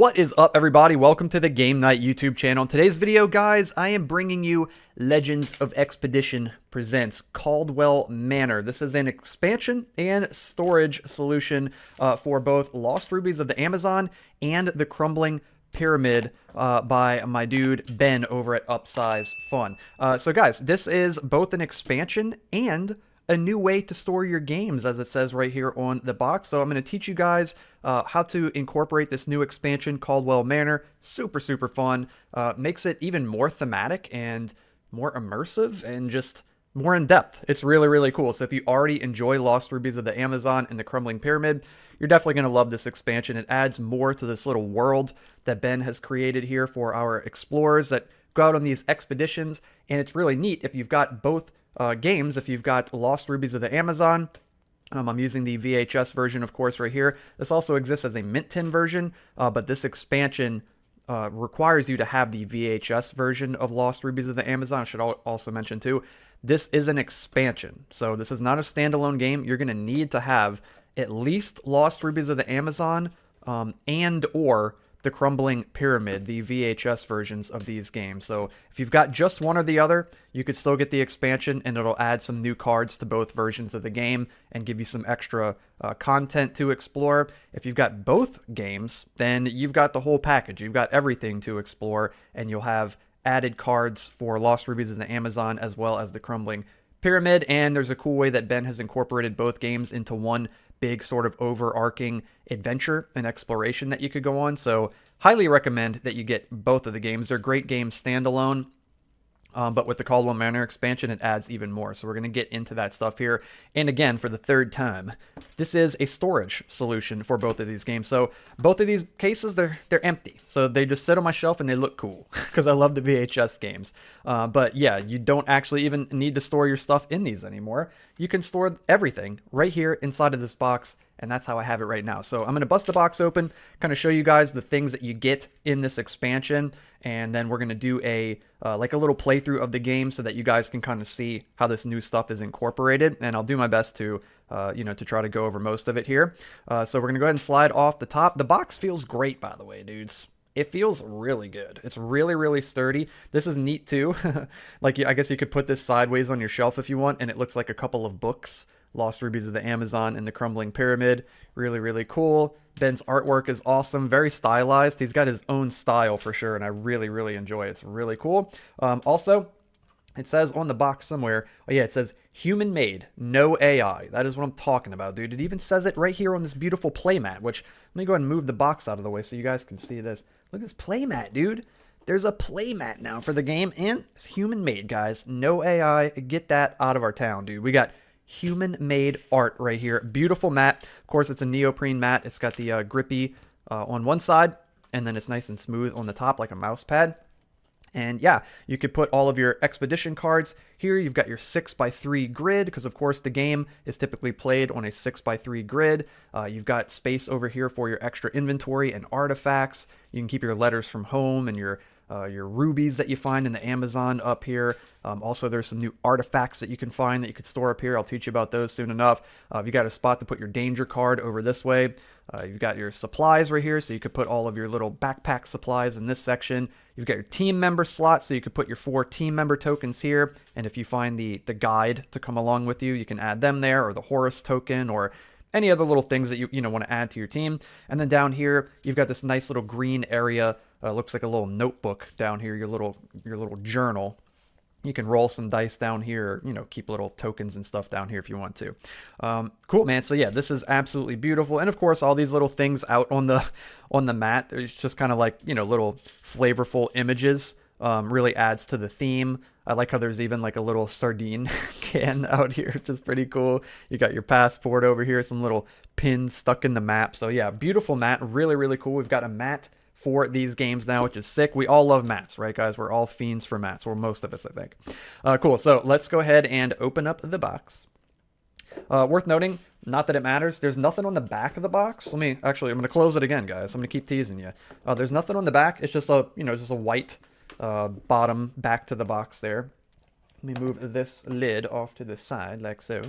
What is up, everybody? Welcome to the Game Night YouTube channel. In today's video, guys, I am bringing you Legends of Expedition presents Caldwell Manor. This is an expansion and storage solution for both Lost Rubies of the Amazon and the Crumbling Pyramid by my dude Ben over at Upsize Fun. So guys, this is both an expansion and a new way to store your games, as it says right here on the box. So I'm going to teach you guys how to incorporate this new expansion, Caldwell Manor. Super fun. Makes it even more thematic and more immersive and just more in-depth. It's really cool. So if you already enjoy Lost Rubies of the Amazon and the Crumbling Pyramid, you're definitely going to love this expansion. It adds more to this little world that Ben has created here for our explorers that go out on these expeditions. And it's really neat if you've got both games. If you've got Lost Rubies of the Amazon, I'm using the VHS version, of course, right here. This also exists as a mint tin version, but this expansion requires you to have the VHS version of Lost Rubies of the Amazon. I should also mention, too, this is an expansion. So this is not a standalone game. You're going to need to have at least Lost Rubies of the Amazon and or the Crumbling Pyramid, the VHS versions of these games. So if you've got just one or the other, you could still get the expansion, and it'll add some new cards to both versions of the game and give you some extra content to explore. If you've got both games, then you've got the whole package. You've got everything to explore, and you'll have added cards for Lost Rubies of the Amazon as well as the Crumbling Pyramid. And there's a cool way that Ben has incorporated both games into one big sort of overarching adventure and exploration that you could go on. So highly recommend that you get both of the games. They're great games standalone, but with the Caldwell Manor expansion, it adds even more. So we're going to get into that stuff here. And again, for the third time, this is a storage solution for both of these games. So both of these cases, they're empty. So they just sit on my shelf and they look cool because I love the VHS games. But yeah, you don't actually even need to store your stuff in these anymore. You can store everything right here inside of this box, and that's how I have it right now. So I'm going to bust the box open, kind of show you guys the things that you get in this expansion, and then we're going to do a like a little playthrough of the game so that you guys can kind of see how this new stuff is incorporated, and I'll do my best to to try to go over most of it here. So we're going to go ahead and slide off the top. The box feels great, by the way, dudes. It feels really good. It's really sturdy. This is neat too. Like, I guess you could put this sideways on your shelf if you want, and it looks like a couple of books. Lost Rubies of the Amazon and the Crumbling Pyramid. Really cool. Ben's artwork is awesome. Very stylized. He's got his own style for sure, and I really enjoy it. It's really cool. Also, it says on the box somewhere, oh yeah, it says human made, no AI. That is what I'm talking about, dude. It even says it right here on this beautiful playmat, which, let me go ahead and move the box out of the way so you guys can see this. Look at this playmat, dude. There's a playmat now for the game, and it's human made, guys. No AI. Get that out of our town, dude. We got human-made art right here. Beautiful mat. Of course, it's a neoprene mat. It's got the grippy on one side, and then it's nice and smooth on the top like a mouse pad. And yeah, you could put all of your expedition cards here. You've got your 6x3 grid, because of course the game is typically played on a 6x3 grid. You've got space over here for your extra inventory and artifacts. You can keep your letters from home and your rubies that you find in the Amazon up here. Also, there's some new artifacts that you can find that you could store up here. I'll teach you about those soon enough. You got a spot to put your danger card over this way. You've got your supplies right here, so you could put all of your little backpack supplies in this section. You've got your team member slot, so you could put your 4 team member tokens here. And if you find the guide to come along with you, you can add them there, or the Horus token, or any other little things that you want to add to your team. And then down here, you've got this nice little green area. Looks like a little notebook down here, your little journal. You can roll some dice down here, keep little tokens and stuff down here if you want to. Cool, man. So yeah, this is absolutely beautiful. And of course, all these little things out on the mat, there's just kind of like, little flavorful images. Really adds to the theme. I like how there's even like a little sardine can out here, which is pretty cool. You got your passport over here, some little pins stuck in the map. So yeah, beautiful mat, really cool. We've got a mat for these games now, which is sick. We all love mats, right, guys? We're all fiends for mats, or most of us, I think. Cool, so let's go ahead and open up the box. Worth noting, not that it matters, there's nothing on the back of the box. I'm going to close it again, guys. I'm going to keep teasing you. There's nothing on the back. It's just a, just a white bottom back to the box there. Let me move this lid off to the side, like so.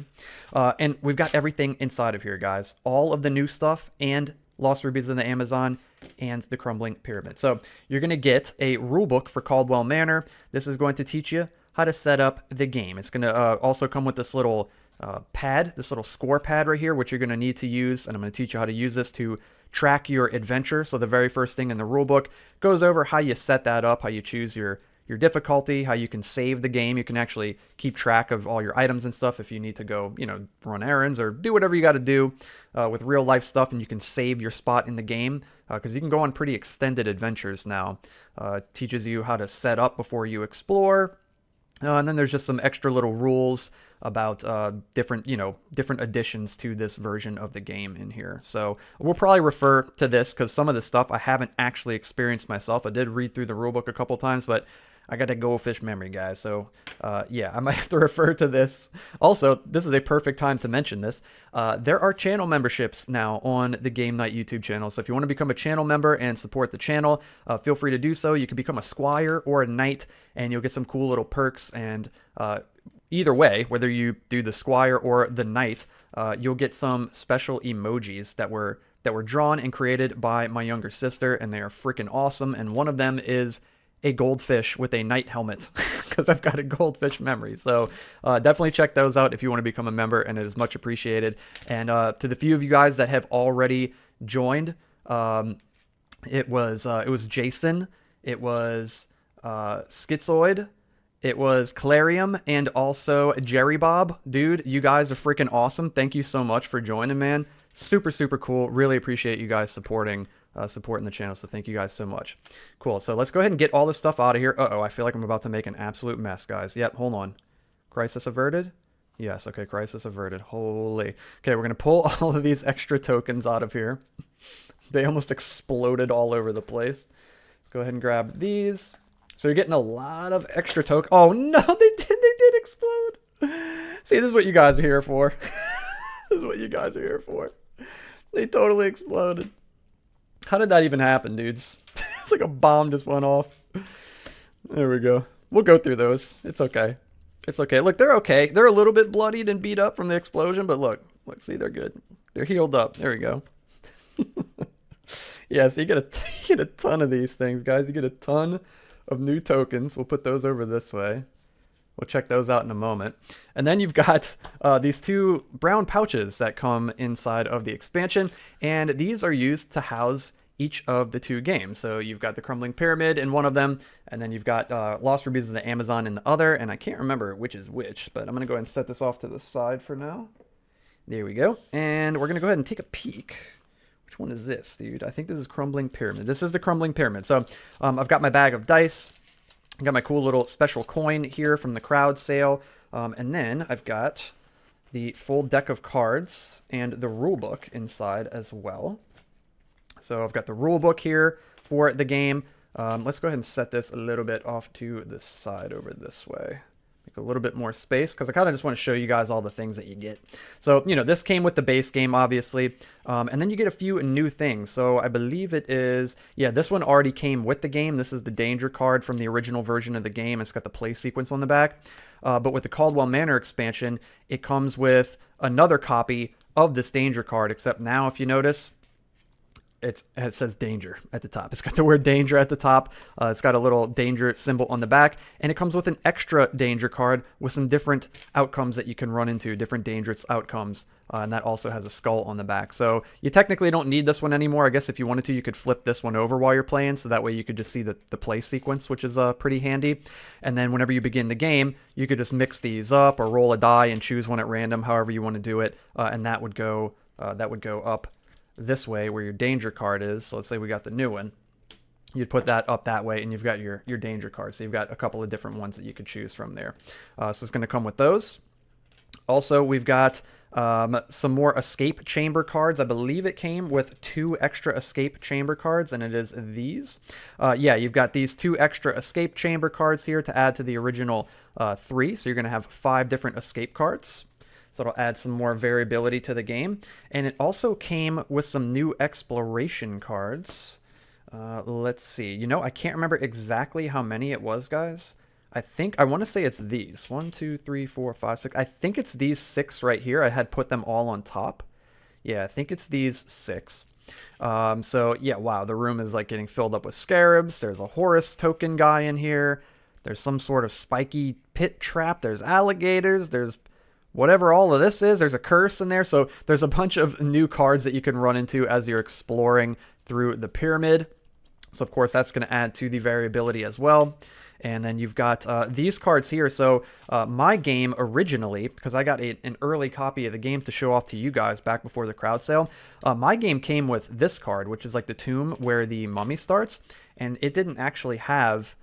And we've got everything inside of here, guys. All of the new stuff and Lost Rubies in the Amazon and the Crumbling Pyramid. So you're going to get a rulebook for Caldwell Manor. This is going to teach you how to set up the game. It's going to also come with this little pad, this little score pad right here, which you're going to need to use, and I'm going to teach you how to use this to track your adventure. So the very first thing in the rulebook goes over how you set that up, how you choose your difficulty, how you can save the game. You can actually keep track of all your items and stuff if you need to go, run errands or do whatever you got to do with real life stuff, and you can save your spot in the game because you can go on pretty extended adventures now. Teaches you how to set up before you explore. And then there's just some extra little rules about different additions to this version of the game in here. So we'll probably refer to this because some of the stuff I haven't actually experienced myself. I did read through the rulebook a couple times, but I got a goldfish memory, guys. So yeah, I might have to refer to this. Also, this is a perfect time to mention this. There are channel memberships now on the Game Night YouTube channel. So if you want to become a channel member and support the channel, feel free to do so. You can become a squire or a knight, and you'll get some cool little perks. And either way, whether you do the squire or the knight, you'll get some special emojis that were drawn and created by my younger sister, and they are freaking awesome. And one of them is a goldfish with a knight helmet because I've got a goldfish memory. So definitely check those out if you want to become a member, and it is much appreciated. And to the few of you guys that have already joined, it was Jason, it was Schizoid, it was Clarium, and also Jerry Bob. Dude, you guys are freaking awesome. Thank you so much for joining, man. Super, super cool. Really appreciate you guys supporting the channel, so thank you guys so much. Cool, so let's go ahead and get all this stuff out of here. Uh-oh, I feel like I'm about to make an absolute mess, guys. Yep, hold on. Crisis averted? Yes, okay, crisis averted. Holy. Okay, we're going to pull all of these extra tokens out of here. They almost exploded all over the place. Let's go ahead and grab these. So you're getting a lot of extra tokens. Oh, no, they did explode. See, this is what you guys are here for. This is what you guys are here for. They totally exploded. How did that even happen, dudes? It's like a bomb just went off. There we go. We'll go through those. It's okay. It's okay. Look, they're okay. They're a little bit bloodied and beat up from the explosion, but look, see, they're good. They're healed up. There we go. Yeah, so you get a ton of these things, guys. You get a ton of new tokens. We'll put those over this way. We'll check those out in a moment. And then you've got these two brown pouches that come inside of the expansion, and these are used to house each of the two games. So you've got the Crumbling Pyramid in one of them, and then you've got Lost Rubies and the Amazon in the other, and I can't remember which is which, but I'm going to go ahead and set this off to the side for now. There we go. And we're going to go ahead and take a peek. Which one is this, dude? I think this is Crumbling Pyramid. This is the Crumbling Pyramid. So I've got my bag of dice. I got my cool little special coin here from the crowd sale. And then I've got the full deck of cards and the rule book inside as well. So I've got the rule book here for the game. Let's go ahead and set this a little bit off to the side over this way. Make a little bit more space because I kind of just want to show you guys all the things that you get. So, this came with the base game, obviously. And then you get a few new things. So I believe it is, yeah, this one already came with the game. This is the danger card from the original version of the game. It's got the play sequence on the back. But with the Caldwell Manor expansion, it comes with another copy of this danger card, except now, if you notice, it says danger at the top. It's got the word danger at the top. It's got a little danger symbol on the back, and it comes with an extra danger card with some different outcomes that you can run into, different dangerous outcomes, and that also has a skull on the back. So you technically don't need this one anymore. I guess if you wanted to, you could flip this one over while you're playing, so that way you could just see the play sequence, which is pretty handy. And then whenever you begin the game, you could just mix these up or roll a die and choose one at random, however you want to do it, and that would go up this way where your danger card is. So let's say we got the new one. You'd put that up that way, and you've got your danger card. So you've got a couple of different ones that you could choose from there. So it's going to come with those. Also, we've got some more escape chamber cards. I believe it came with 2 extra escape chamber cards, and it is these. Yeah, you've got these 2 extra escape chamber cards here to add to the original 3. So you're going to have 5 different escape cards. So it'll add some more variability to the game. And it also came with some new exploration cards. Let's see. I can't remember exactly how many it was, guys. I want to say it's these. 1, 2, 3, 4, 5, 6. I think it's these 6 right here. I had put them all on top. Yeah, I think it's these 6. So yeah, wow, the room is like getting filled up with scarabs. There's a Horus token guy in here. There's some sort of spiky pit trap. There's alligators. There's whatever all of this is. There's a curse in there. So there's a bunch of new cards that you can run into as you're exploring through the pyramid. So of course that's going to add to the variability as well. And then you've got these cards here. So my game originally, because I got an early copy of the game to show off to you guys back before the crowd sale, my game came with this card, which is like the tomb where the mummy starts. And it didn't actually have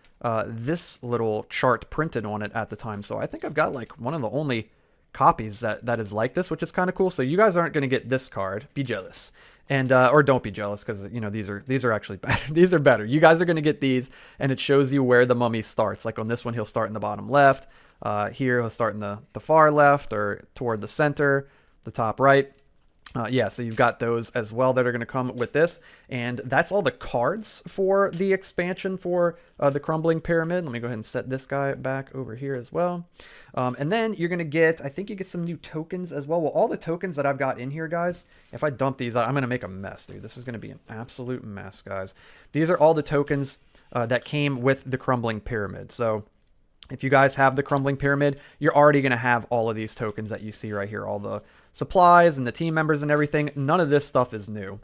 this little chart printed on it at the time. So I think I've got like one of the only copies that is like this, which is kind of cool. So you guys aren't going to get this card. Be jealous. And or don't be jealous, because you know these are actually better. These are better. You guys are going to get these, and it shows you where the mummy starts. Like on this one, he'll start in the bottom left. Here he'll start in the far left, or toward the center, the top right. Yeah, so you've got those as well that are going to come with this. And that's all the cards for the expansion for the Crumbling Pyramid. Let me go ahead and set this guy back over here as well. And then you're going to get, I think you get some new tokens as well. Well, all the tokens that I've got in here, guys, if I dump these out, I'm going to make a mess, dude. This is going to be an absolute mess, guys. These are all the tokens that came with the Crumbling Pyramid. So if you guys have the Crumbling Pyramid, you're already going to have all of these tokens that you see right here, all the supplies and the team members and everything. None of this stuff is new.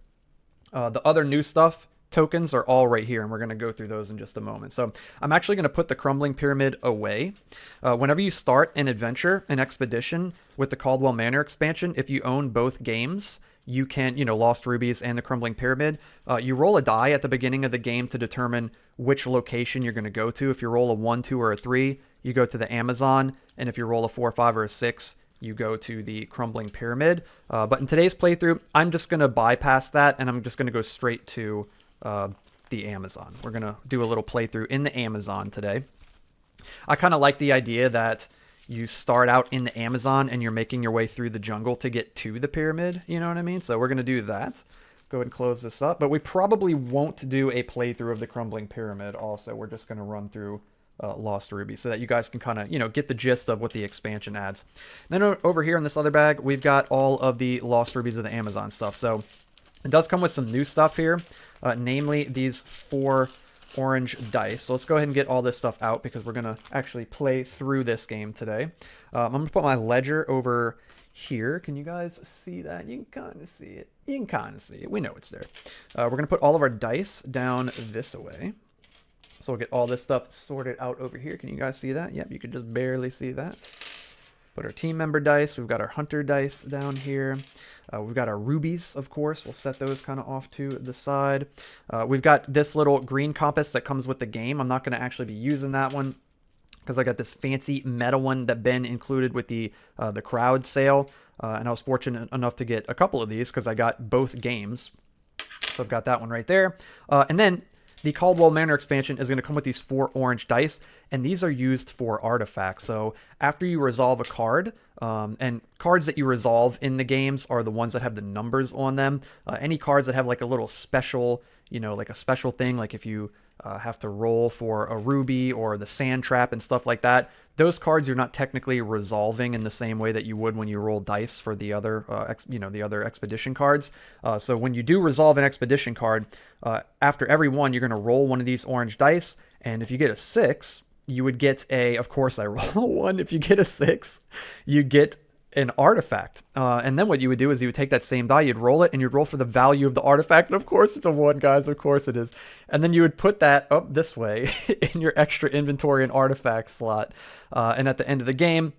The other new stuff, tokens, are all right here, and we're going to go through those in just a moment. So I'm actually going to put the Crumbling Pyramid away. Whenever you start an adventure, an expedition with the Caldwell Manor expansion, if you own both games, you can, you know, Lost Rubies and the Crumbling Pyramid, you roll a die at the beginning of the game to determine which location you're going to go to. If you roll a 1, 2, or a 3, you go to the Amazon. And if you roll a 4, 5, or a 6, you go to the Crumbling Pyramid. But in today's playthrough, I'm just going to bypass that, and I'm just going to go straight to the Amazon. We're going to do a little playthrough in the Amazon today. I kind of like the idea that you start out in the Amazon and you're making your way through the jungle to get to the pyramid. You know what I mean? So we're going to do that. Go ahead and close this up. But we probably won't do a playthrough of the Crumbling Pyramid also. We're just going to run through Lost Rubies so that you guys can kind of, you know, get the gist of what the expansion adds. Then over here in this other bag, we've got all of the Lost Rubies of the Amazon stuff. So it does come with some new stuff here, namely these 4 orange dice. So let's go ahead and get all this stuff out because we're going to actually play through this game today. I'm going to put my ledger over here. Can you guys see that? You can kind of see it. You can kind of see it. We know it's there. We're going to put all of our dice down this way. So we'll get all this stuff sorted out over here. Can you guys see that? Yep, you can just barely see that. Put our team member dice. We've got our hunter dice down here. We've got our rubies, of course. We'll set those kind of off to the side. We've got this little green compass that comes with the game. I'm not going to actually be using that one because I got this fancy meta one that Ben included with the crowd sale. And I was fortunate enough to get a couple of these because I got both games. So I've got that one right there. And then the Caldwell Manor expansion is going to come with these 4 orange dice, and these are used for artifacts. So after you resolve a card, and cards that you resolve in the games are the ones that have the numbers on them. Any cards that have like a little special, you know, like a special thing, like if you have to roll for a ruby or the sand trap and stuff like that, those cards you're not technically resolving in the same way that you would when you roll dice for the other, the other expedition cards. So when you do resolve an expedition card, after every one, you're going to roll one of these orange dice, and if you get a 6, you would get a, of course I roll 1, if you get a 6, you get an artifact. And then what you would do is you would take that same die, you'd roll it, and you'd roll for the value of the artifact. And of course it's a 1, guys. Of course it is. And then you would put that up this way in your extra inventory and artifact slot. And at the end of the game,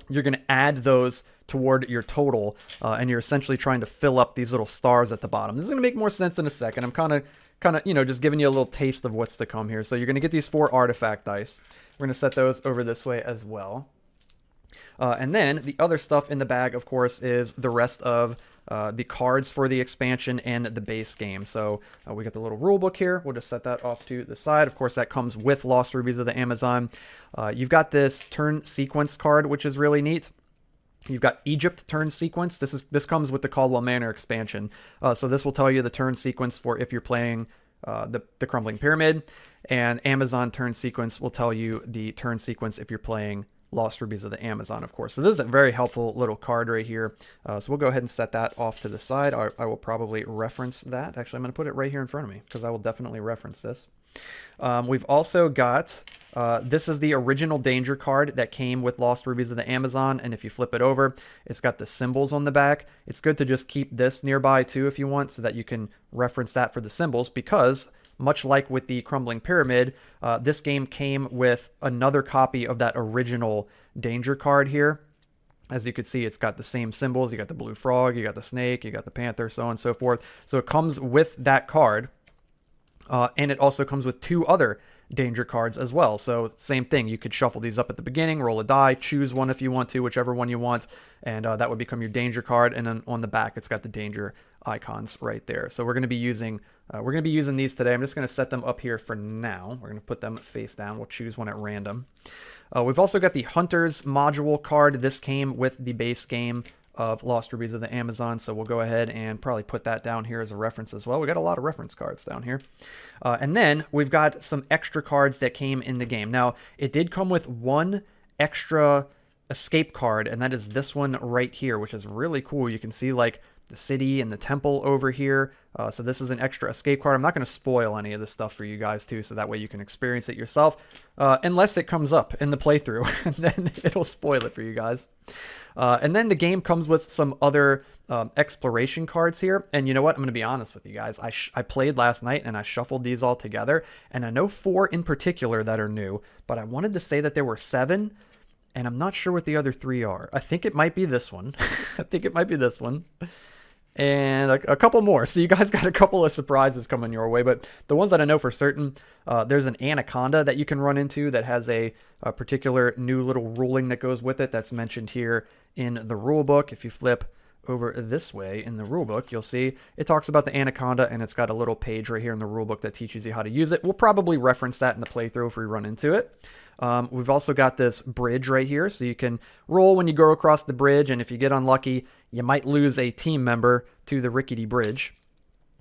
you're going to add those toward your total. And you're essentially trying to fill up these little stars at the bottom. This is going to make more sense in a second. I'm kind of, you know, just giving you a little taste of what's to come here. So you're going to get these 4 artifact dice. We're going to set those over this way as well. And then the other stuff in the bag, of course, is the rest of the cards for the expansion and the base game. So we got the little rule book here. We'll just set that off to the side. Of course, that comes with Lost Rubies of the Amazon. You've got this turn sequence card, which is really neat. You've got Egypt turn sequence. This comes with the Caldwell Manor expansion. So this will tell you the turn sequence for if you're playing the Crumbling Pyramid. And Amazon turn sequence will tell you the turn sequence if you're playing Lost Rubies of the Amazon, of course. So this is a very helpful little card right here. So we'll go ahead and set that off to the side. I will probably reference that. Actually, I'm going to put it right here in front of me because I will definitely reference this. We've also got, this is the original danger card that came with Lost Rubies of the Amazon, and if you flip it over, it's got the symbols on the back. It's good to just keep this nearby too if you want, so that you can reference that for the symbols, because much like with the Crumbling Pyramid, this game came with another copy of that original danger card here. As you can see, it's got the same symbols. You got the blue frog, you got the snake, you got the panther, so on and so forth. So it comes with that card. And it also comes with 2 other danger cards as well. So same thing, you could shuffle these up at the beginning, roll a die, choose one if you want to, whichever one you want, and that would become your danger card. And then on the back, it's got the danger icons right there. So we're going to be using these today. I'm just going to set them up here for now. We're going to put them face down. We'll choose one at random. We've also got the Hunters module card. This came with the base game of Lost Rubies of the Amazon, so we'll go ahead and probably put that down here as a reference as well. We got a lot of reference cards down here. And then we've got some extra cards that came in the game. Now, it did come with 1 extra escape card, and that is this one right here, which is really cool. You can see like the city and the temple over here. So this is an extra escape card. I'm not going to spoil any of this stuff for you guys too, so that way you can experience it yourself, unless it comes up in the playthrough, and then it'll spoil it for you guys. And then the game comes with some other exploration cards here. And you know what? I'm going to be honest with you guys. I played last night and I shuffled these all together. And I know 4 in particular that are new, but I wanted to say that there were 7. And I'm not sure what the other 3 are. I think it might be this one. I think it might be this one. And a couple more. So you guys got a couple of surprises coming your way. But the ones that I know for certain, there's an anaconda that you can run into that has a particular new little ruling that goes with it that's mentioned here in the rule book. If you flip over this way in the rule book, you'll see it talks about the anaconda, and it's got a little page right here in the rule book that teaches you how to use it. We'll probably reference that in the playthrough if we run into it. We've also got this bridge right here, so you can roll when you go across the bridge, and if you get unlucky, you might lose a team member to the rickety bridge.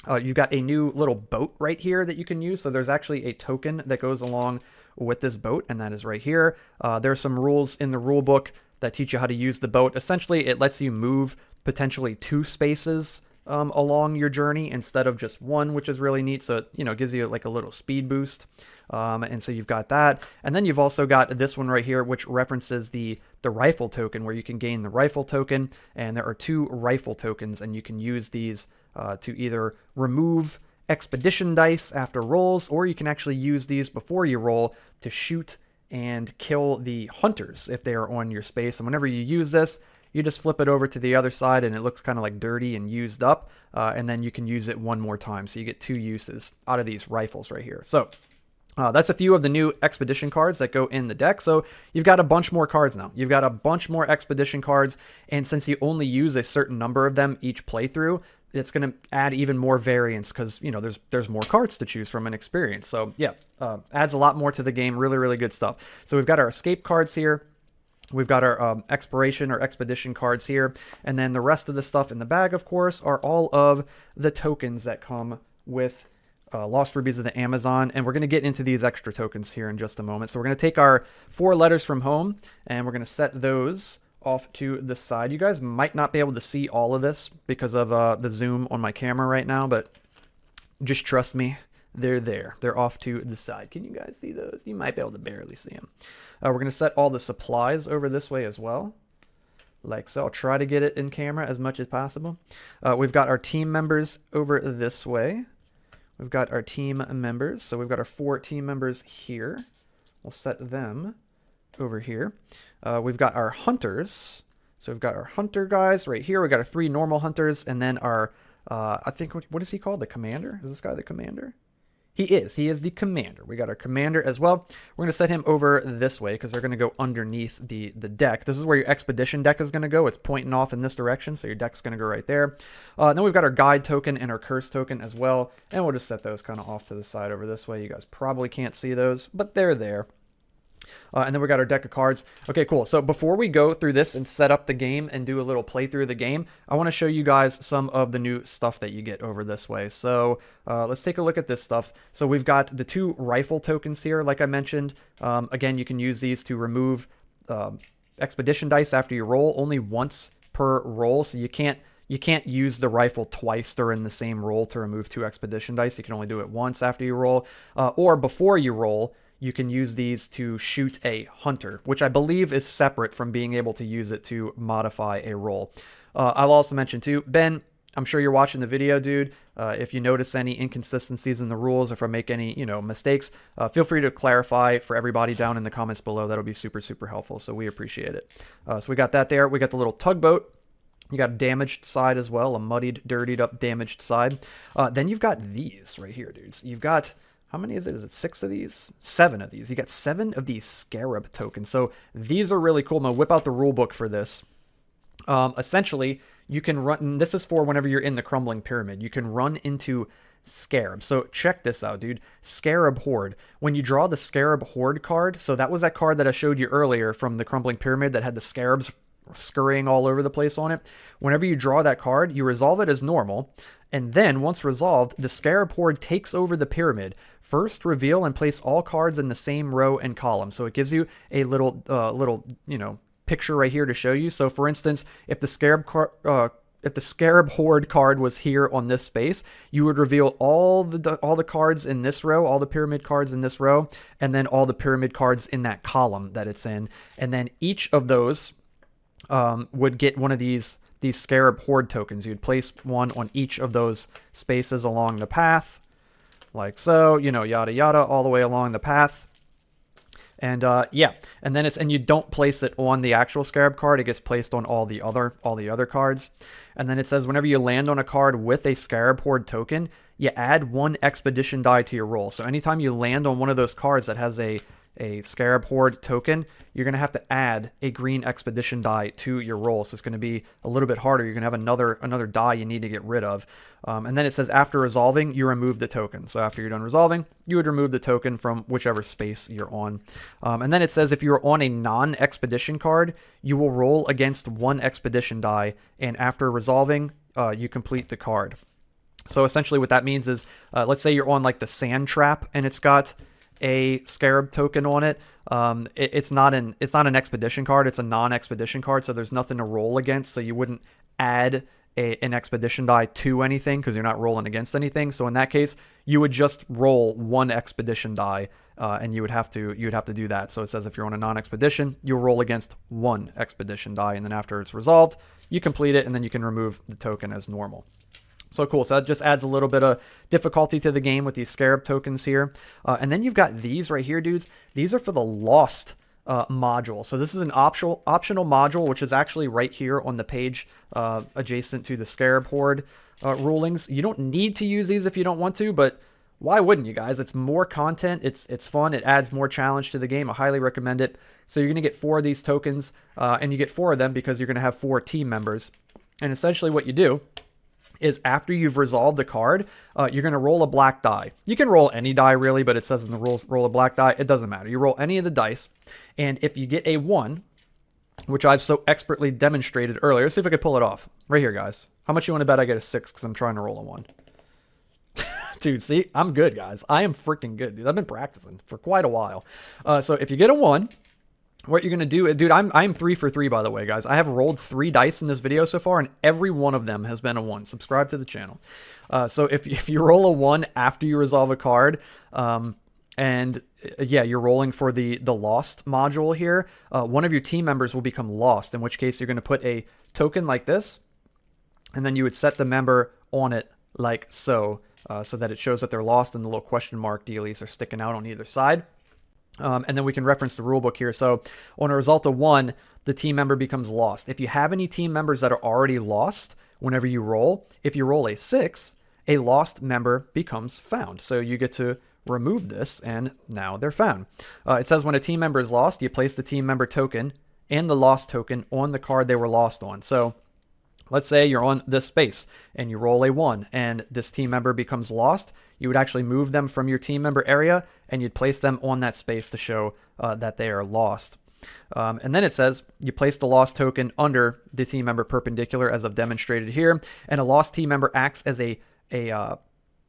You've got a new little boat right here that you can use, so there's actually a token that goes along with this boat, and that is right here. There's some rules in the rule book that teach you how to use the boat. Essentially, it lets you move potentially 2 spaces along your journey instead of just 1, which is really neat. So it, gives you like a little speed boost. And so you've got that. And then you've also got this one right here, which references the rifle token, where you can gain the rifle token. And there are 2 rifle tokens, and you can use these to either remove expedition dice after rolls, or you can actually use these before you roll to shoot and kill the hunters if they are on your space. And whenever you use this, you just flip it over to the other side, and it looks kind of like dirty and used up, and then you can use it 1 more time. So you get 2 uses out of these rifles right here. So that's a few of the new expedition cards that go in the deck. So you've got a bunch more cards now. You've got a bunch more expedition cards, and since you only use a certain number of them each playthrough, it's going to add even more variance because, there's more cards to choose from and experience. So yeah, adds a lot more to the game. Really, really good stuff. So we've got our escape cards here. We've got our exploration or expedition cards here. And then the rest of the stuff in the bag, of course, are all of the tokens that come with Lost Rubies of the Amazon. And we're going to get into these extra tokens here in just a moment. So we're going to take our 4 letters from home, and we're going to set those off to the side. You guys might not be able to see all of this because of the zoom on my camera right now, but just trust me. They're there. They're off to the side. Can you guys see those? You might be able to barely see them. We're going to set all the supplies over this way as well, like so. I'll try to get it in camera as much as possible. We've got our team members over this way. We've got our team members. So we've got our 4 team members here. We'll set them over here. We've got our hunters. So we've got our hunter guys right here. We've got our 3 normal hunters, and then our, I think, what is he called? The commander? Is this guy the commander? He is. He is the commander. We got our commander as well. We're going to set him over this way because they're going to go underneath the deck. This is where your expedition deck is going to go. It's pointing off in this direction, so your deck's going to go right there. Then we've got our guide token and our curse token as well, and we'll just set those kind of off to the side over this way. You guys probably can't see those, but they're there. And then we got our deck of cards. Okay, cool. So before we go through this and set up the game and do a little playthrough of the game, I want to show you guys some of the new stuff that you get over this way. So let's take a look at this stuff. So we've got the 2 rifle tokens here, like I mentioned. Again, you can use these to remove expedition dice after you roll, only once per roll. So you can't use the rifle twice during the same roll to remove 2 expedition dice. You can only do it once after you roll, or before you roll. You can use these to shoot a hunter, which I believe is separate from being able to use it to modify a roll. I'll also mention too, Ben, I'm sure you're watching the video, dude. If you notice any inconsistencies in the rules, if I make any, mistakes, feel free to clarify for everybody down in the comments below. That'll be super, super helpful. So we appreciate it. So we got that there. We got the little tugboat. You got a damaged side as well, a muddied, dirtied up, damaged side. Then you've got these right here, dudes. You've got, how many is it? Is it 6 of these? 7 of these. You got 7 of these scarab tokens. So these are really cool. I'm going to whip out the rule book for this. Essentially, you can run, this is for whenever you're in the Crumbling Pyramid, you can run into Scarab. So check this out, dude. Scarab Horde. When you draw the Scarab Horde card, so that was that card that I showed you earlier from the Crumbling Pyramid that had the scarabs scurrying all over the place on it. Whenever you draw that card, you resolve it as normal, and then once resolved, the Scarab Horde takes over the pyramid. First, reveal and place all cards in the same row and column. So it gives you a little picture right here to show you. So for instance, if the Scarab Horde card was here on this space, you would reveal all the cards in this row, all the pyramid cards in this row, and then all the pyramid cards in that column that it's in. And then each of those would get one of these Scarab Horde tokens. You'd place one on each of those spaces along the path, like so, yada yada, all the way along the path. And yeah, and then and you don't place it on the actual scarab card. It gets placed on all the other cards. And then it says whenever you land on a card with a Scarab Horde token, you add 1 expedition die to your roll. So anytime you land on one of those cards that has a Scarab Horde token, you're going to have to add a green expedition die to your roll. So it's going to be a little bit harder. You're going to have another die you need to get rid of. And then it says after resolving, you remove the token. So after you're done resolving, you would remove the token from whichever space you're on. And then it says if you're on a non-expedition card, you will roll against 1 expedition die. And after resolving, you complete the card. So essentially what that means is, let's say you're on like the Sand Trap and it's got a scarab token on it. It's not an expedition card. It's a non-expedition card, so there's nothing to roll against. So you wouldn't add an expedition die to anything because you're not rolling against anything. So in that case, you would just roll 1 expedition die, and you would have to do that. So it says if you're on a non-expedition, you'll roll against 1 expedition die, and then after it's resolved, you complete it, and then you can remove the token as normal. So cool. So that just adds a little bit of difficulty to the game with these scarab tokens here. And then you've got these right here, dudes. These are for the Lost module. So this is an optional module, which is actually right here on the page adjacent to the Scarab Horde rulings. You don't need to use these if you don't want to, but why wouldn't you guys? It's more content. It's fun. It adds more challenge to the game. I highly recommend it. So you're going to get 4 of these tokens, and you get 4 of them because you're going to have 4 team members. And essentially what you do is after you've resolved the card, you're going to roll a black die. You can roll any die really, but it says in the rules, roll a black die. It doesn't matter. You roll any of the dice, and if you get a 1, which I've so expertly demonstrated earlier, let's see if I could pull it off. Right here, guys. How much you want to bet I get a 6 because I'm trying to roll a 1? Dude, see? I'm good, guys. I am freaking good, dude. I've been practicing for quite a while. So if you get a 1, what you're going to do, dude, I'm 3 for 3, by the way, guys. I have rolled 3 dice in this video so far, and every one of them has been a 1. Subscribe to the channel. So if you roll a 1 after you resolve a card, and yeah, you're rolling for the Lost module here, one of your team members will become lost, in which case you're going to put a token like this, and then you would set the member on it like so, so that it shows that they're lost, and the little question mark dealies are sticking out on either side. And then we can reference the rulebook here. So on a result of 1, the team member becomes lost. If you have any team members that are already lost, whenever you roll, if you roll a 6, a lost member becomes found. So you get to remove this, and now they're found. It says when a team member is lost, you place the team member token and the lost token on the card they were lost on. So let's say you're on this space and you roll a 1 and this team member becomes lost. You would actually move them from your team member area and you'd place them on that space to show that they are lost. And then it says you place the lost token under the team member perpendicular as I've demonstrated here. And a lost team member acts as a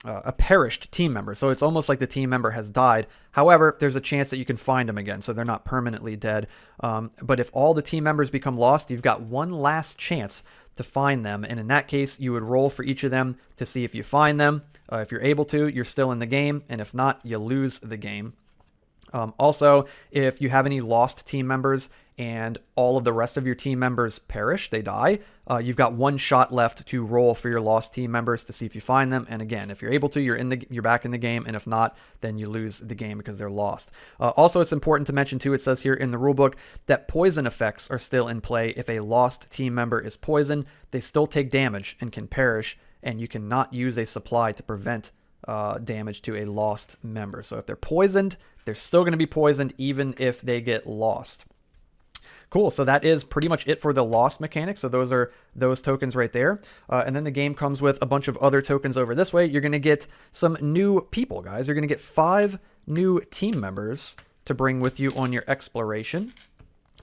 a perished team member. So it's almost like the team member has died. However, there's a chance that you can find them again, so they're not permanently dead. But if all the team members become lost, you've got one last chance to find them. And in that case, you would roll for each of them to see if you find them. If you're able to, you're still in the game. And if not, you lose the game. Also, if you have any lost team members and all of the rest of your team members perish, they die, you've got one shot left to roll for your lost team members to see if you find them. And again, if you're able to, you're back in the game, and if not, then you lose the game because they're lost. Also, it's important to mention too, it says here in the rulebook that poison effects are still in play. If a lost team member is poisoned, they still take damage and can perish, and you cannot use a supply to prevent damage to a lost member. So if they're poisoned, they're still going to be poisoned even if they get lost. Cool, so that is pretty much it for the lost mechanic. So those are those tokens right there. And then the game comes with a bunch of other tokens over this way. You're going to get some new people, guys. You're going to get 5 new team members to bring with you on your exploration.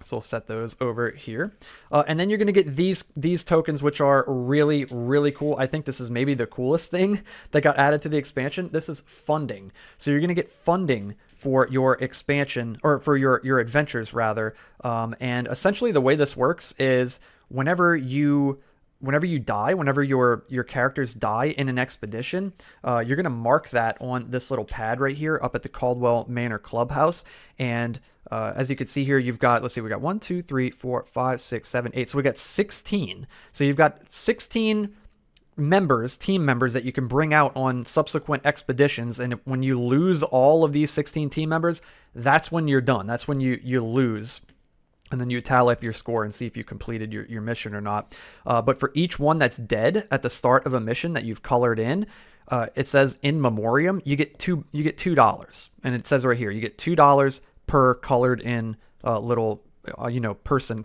So we'll set those over here. And then you're going to get these tokens, which are really, really cool. I think this is maybe the coolest thing that got added to the expansion. This is funding. So you're going to get funding for your expansion, or for your adventures rather. And essentially the way this works is whenever you die, whenever your characters die in an expedition, you're going to mark that on this little pad right here up at the Caldwell Manor clubhouse. And as you can see here, you've got, let's see, we got 1, 2, 3, 4, 5, 6, 7, 8. So we got 16. So you've got 16 team members that you can bring out on subsequent expeditions. And when you lose all of these 16 team members, that's when you're done. That's when you lose. And then you tally up your score and see if you completed your mission or not. But for each one that's dead at the start of a mission that you've colored in, it says in memoriam, you get $2. And it says right here, you get $2 per colored in little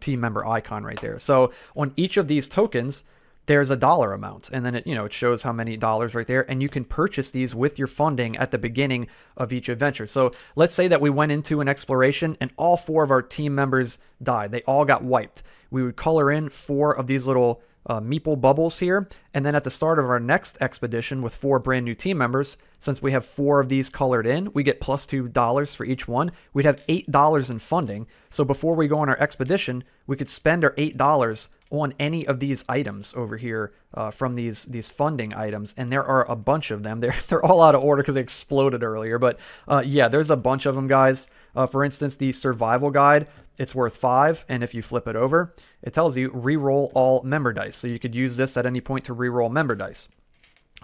team member icon right there. So on each of these tokens, there's a dollar amount, and then it shows how many dollars right there, and you can purchase these with your funding at the beginning of each adventure. So let's say that we went into an exploration and all 4 of our team members died. They all got wiped. We would color in 4 of these little meeple bubbles here, and then at the start of our next expedition with 4 brand new team members, since we have 4 of these colored in, we get plus $2 for each one. We'd have $8 in funding. So before we go on our expedition, we could spend our $8 on any of these items over here from these funding items, and there are a bunch of them. They're all out of order because they exploded earlier, but yeah, there's a bunch of them, guys. For instance, the survival guide, it's worth 5, and if you flip it over, it tells you re-roll all member dice. So you could use this at any point to re-roll member dice.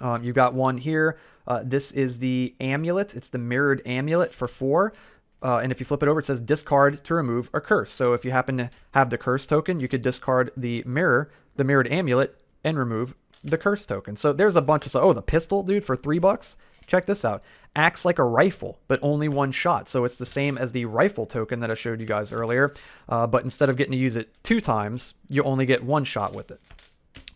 You've got one here. This is the amulet. It's the mirrored amulet for 4. And if you flip it over, it says discard to remove a curse. So if you happen to have the curse token, you could discard the mirrored amulet, and remove the curse token. So there's a bunch of stuff. Oh, the pistol, dude, for $3. Check this out. Acts like a rifle, but only 1 shot. So it's the same as the rifle token that I showed you guys earlier. But instead of getting to use it 2 times, you only get 1 shot with it.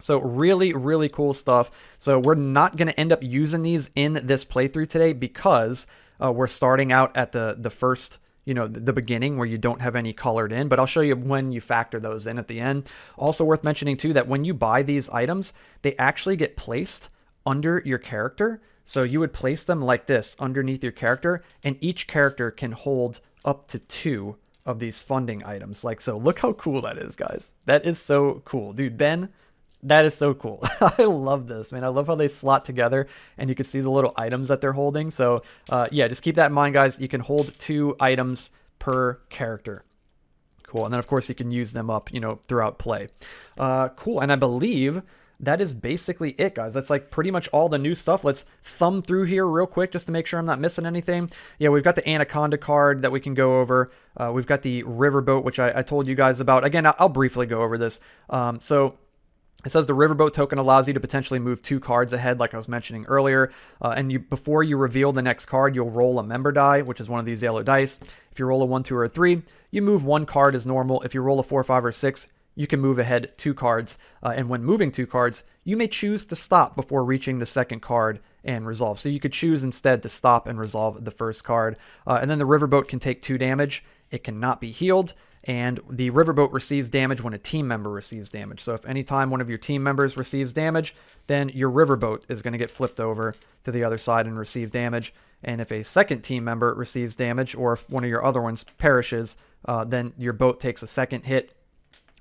So really, really cool stuff. So we're not going to end up using these in this playthrough today because we're starting out at the first, the beginning where you don't have any colored in, but I'll show you when you factor those in at the end. Also worth mentioning too, that when you buy these items, they actually get placed under your character. So you would place them like this underneath your character, and each character can hold up to 2 of these funding items. Like, so look how cool that is, guys. That is so cool. Dude, Ben, that is so cool. I love this, man. I love how they slot together and you can see the little items that they're holding. So yeah, just keep that in mind, guys. You can hold 2 items per character. Cool. And then of course you can use them up, throughout play. Cool. And I believe that is basically it, guys. That's like pretty much all the new stuff. Let's thumb through here real quick just to make sure I'm not missing anything. Yeah, we've got the Anaconda card that we can go over. We've got the Riverboat, which I told you guys about. Again, I'll briefly go over this. So it says the Riverboat token allows you to potentially move 2 cards ahead, like I was mentioning earlier. And before you reveal the next card, you'll roll a member die, which is one of these yellow dice. If you roll a 1, 2, or a 3, you move 1 card as normal. If you roll a 4, 5, or 6, you can move ahead 2 cards. And when moving 2 cards, you may choose to stop before reaching the second card and resolve. So you could choose instead to stop and resolve the first card. And then the Riverboat can take 2 damage. It cannot be healed. and the riverboat receives damage when a team member receives damage. So if anytime one of your team members receives damage, then your riverboat is going to get flipped over to the other side and receive damage. And if a second team member receives damage, or if one of your other ones perishes, then your boat takes a second hit,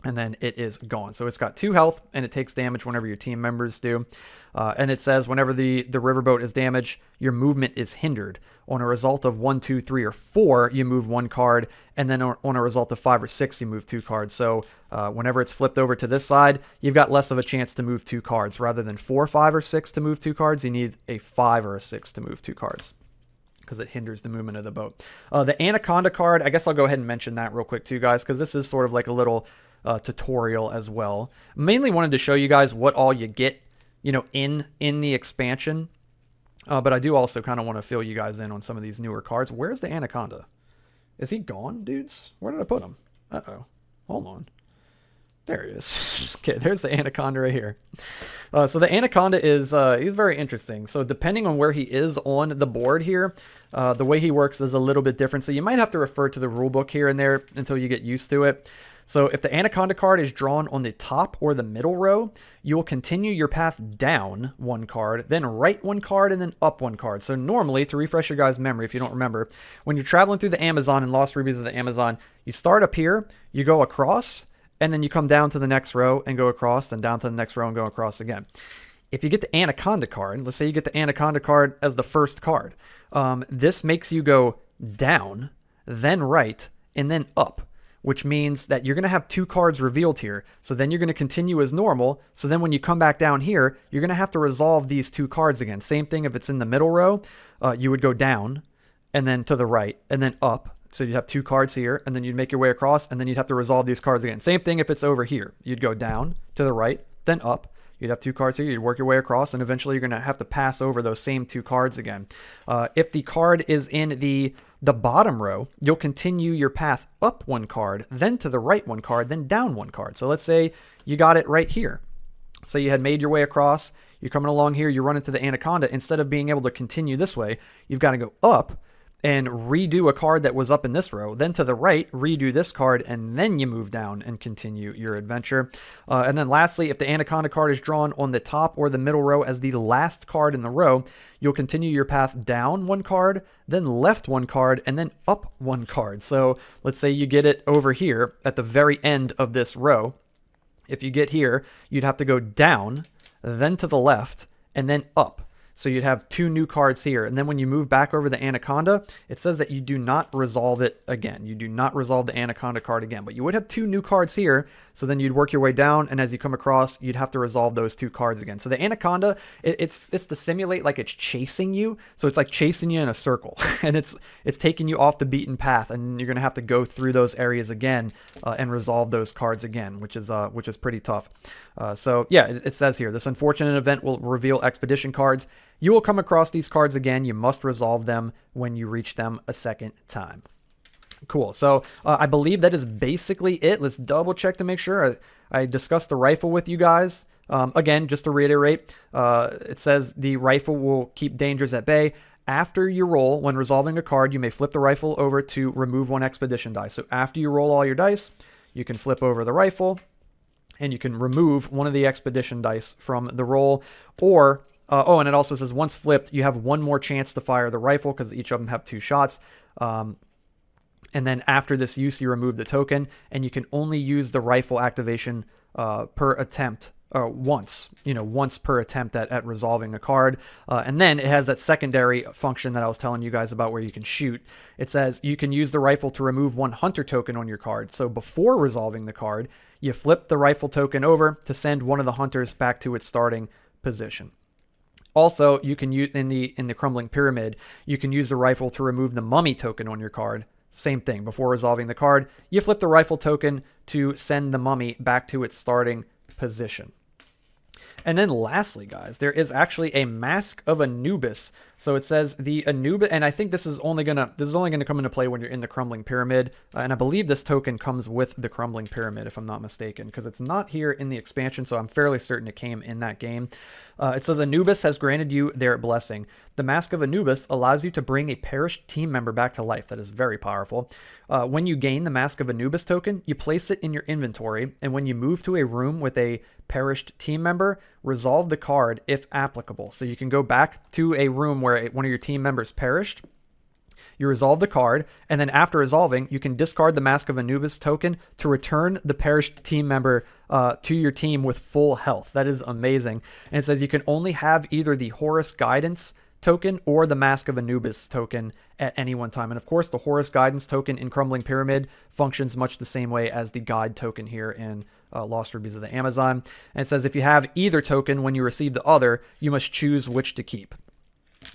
and then it is gone. So it's got 2 health, and it takes damage whenever your team members do. And it says whenever the riverboat is damaged, your movement is hindered. On a result of 1, 2, 3, or 4, you move 1 card, and then on a result of 5 or 6, you move 2 cards. So whenever it's flipped over to this side, you've got less of a chance to move 2 cards. Rather than 4, 5, or 6 to move 2 cards, you need a 5 or a 6 to move 2 cards, because it hinders the movement of the boat. The Anaconda card, I guess I'll go ahead and mention that real quick too, guys, because this is sort of like a little tutorial as well. Mainly wanted to show you guys what all you get, in the expansion. But I do also kind of want to fill you guys in on some of these newer cards. Where's the Anaconda? Is he gone, dudes? Where did I put him? Uh-oh. Hold on. There he is. Okay, there's the Anaconda right here. So the Anaconda is he's very interesting. So depending on where he is on the board here, the way he works is a little bit different. So you might have to refer to the rule book here and there until you get used to it. So if the Anaconda card is drawn on the top or the middle row, you will continue your path down 1 card, then right 1 card, and then up 1 card. So normally, to refresh your guys' memory, if you don't remember, when you're traveling through the Amazon and Lost Rubies of the Amazon, you start up here, you go across, and then you come down to the next row and go across, and down to the next row and go across again. If you get the Anaconda card, let's say you get the Anaconda card as the first card, this makes you go down, then right, and then up, which means that you're going to have 2 cards revealed here. So then you're going to continue as normal. So then when you come back down here, you're going to have to resolve these 2 cards again. Same thing if it's in the middle row, you would go down and then to the right and then up. So you'd have 2 cards here, and then you'd make your way across, and then you'd have to resolve these cards again. Same thing if it's over here. You'd go down to the right, then up. You'd have 2 cards here. You'd work your way across, and eventually you're going to have to pass over those same 2 cards again. If the card is in the bottom row, you'll continue your path up 1 card, then to the right 1 card, then down 1 card. So let's say you got it right here. So you had made your way across. You're coming along here. You run into the Anaconda. Instead of being able to continue this way, you've got to go up and redo a card that was up in this row, then to the right, redo this card, and then you move down and continue your adventure. And then lastly, if the Anaconda card is drawn on the top or the middle row as the last card in the row, you'll continue your path down 1 card, then left 1 card, and then up 1 card. So let's say you get it over here at the very end of this row. If you get here, you'd have to go down, then to the left, and then up. So you'd have 2 new cards here. And then when you move back over the Anaconda, it says that you do not resolve it again. You do not resolve the Anaconda card again. But you would have 2 new cards here. So then you'd work your way down. And as you come across, you'd have to resolve those 2 cards again. So the Anaconda, it's to simulate like it's chasing you. So it's like chasing you in a circle. And it's taking you off the beaten path. And you're going to have to go through those areas again and resolve those cards again, which is pretty tough. So yeah, it says here, this unfortunate event will reveal expedition cards. You will come across these cards again. You must resolve them when you reach them a second time. Cool. So I believe that is basically it. Let's double check to make sure. I discussed the rifle with you guys. Again, just to reiterate, it says the rifle will keep dangers at bay. After you roll, when resolving a card, you may flip the rifle over to remove 1 expedition die. So after you roll all your dice, you can flip over the rifle and you can remove 1 of the expedition dice from the roll. Or and it also says once flipped, you have 1 more chance to fire the rifle because each of them have 2 shots. And then after this use, you remove the token, and you can only use the rifle activation per attempt, once per attempt at resolving a card. And then it has that secondary function that I was telling you guys about where you can shoot. It says you can use the rifle to remove 1 hunter token on your card. So before resolving the card, you flip the rifle token over to send 1 of the hunters back to its starting position. Also, you can use in the Crumbling Pyramid, you can use the rifle to remove the mummy token on your card. Same thing. Before resolving the card, you flip the rifle token to send the mummy back to its starting position. And then lastly, guys, there is actually a Mask of Anubis. So it says the Anubis, and I think this is only gonna come into play when you're in the Crumbling Pyramid. And I believe this token comes with the Crumbling Pyramid, if I'm not mistaken, because it's not here in the expansion. So I'm fairly certain it came in that game. It says Anubis has granted you their blessing. The Mask of Anubis allows you to bring a perished team member back to life. That is very powerful. When you gain the Mask of Anubis token, you place it in your inventory, and when you move to a room with a perished team member, resolve the card if applicable. So you can go back to a room where one of your team members perished. You resolve the card, and then after resolving, you can discard the Mask of Anubis token to return the perished team member to your team with full health. That is amazing. And it says you can only have either the Horus Guidance token or the Mask of Anubis token at any one time. And of course, the Horus Guidance token in Crumbling Pyramid functions much the same way as the Guide token here in Lost Rubies of the Amazon. And it says if you have either token when you receive the other, you must choose which to keep.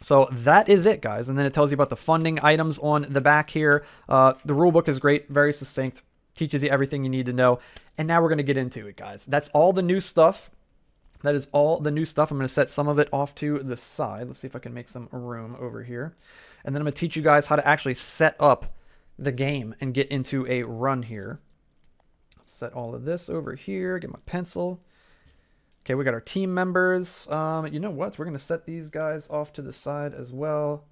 So that is it, guys. And then it tells you about the funding items on the back here. The rulebook is great, very succinct, teaches you everything you need to know. And now we're going to get into it, guys. That's all the new stuff. That is all the new stuff. I'm going to set some of it off to the side. Let's see if I can make some room over here. And then I'm going to teach you guys how to actually set up the game and get into a run here. Set all of this over here. Get my pencil. Okay, we got our team members. You know what? We're going to set these guys off to the side as well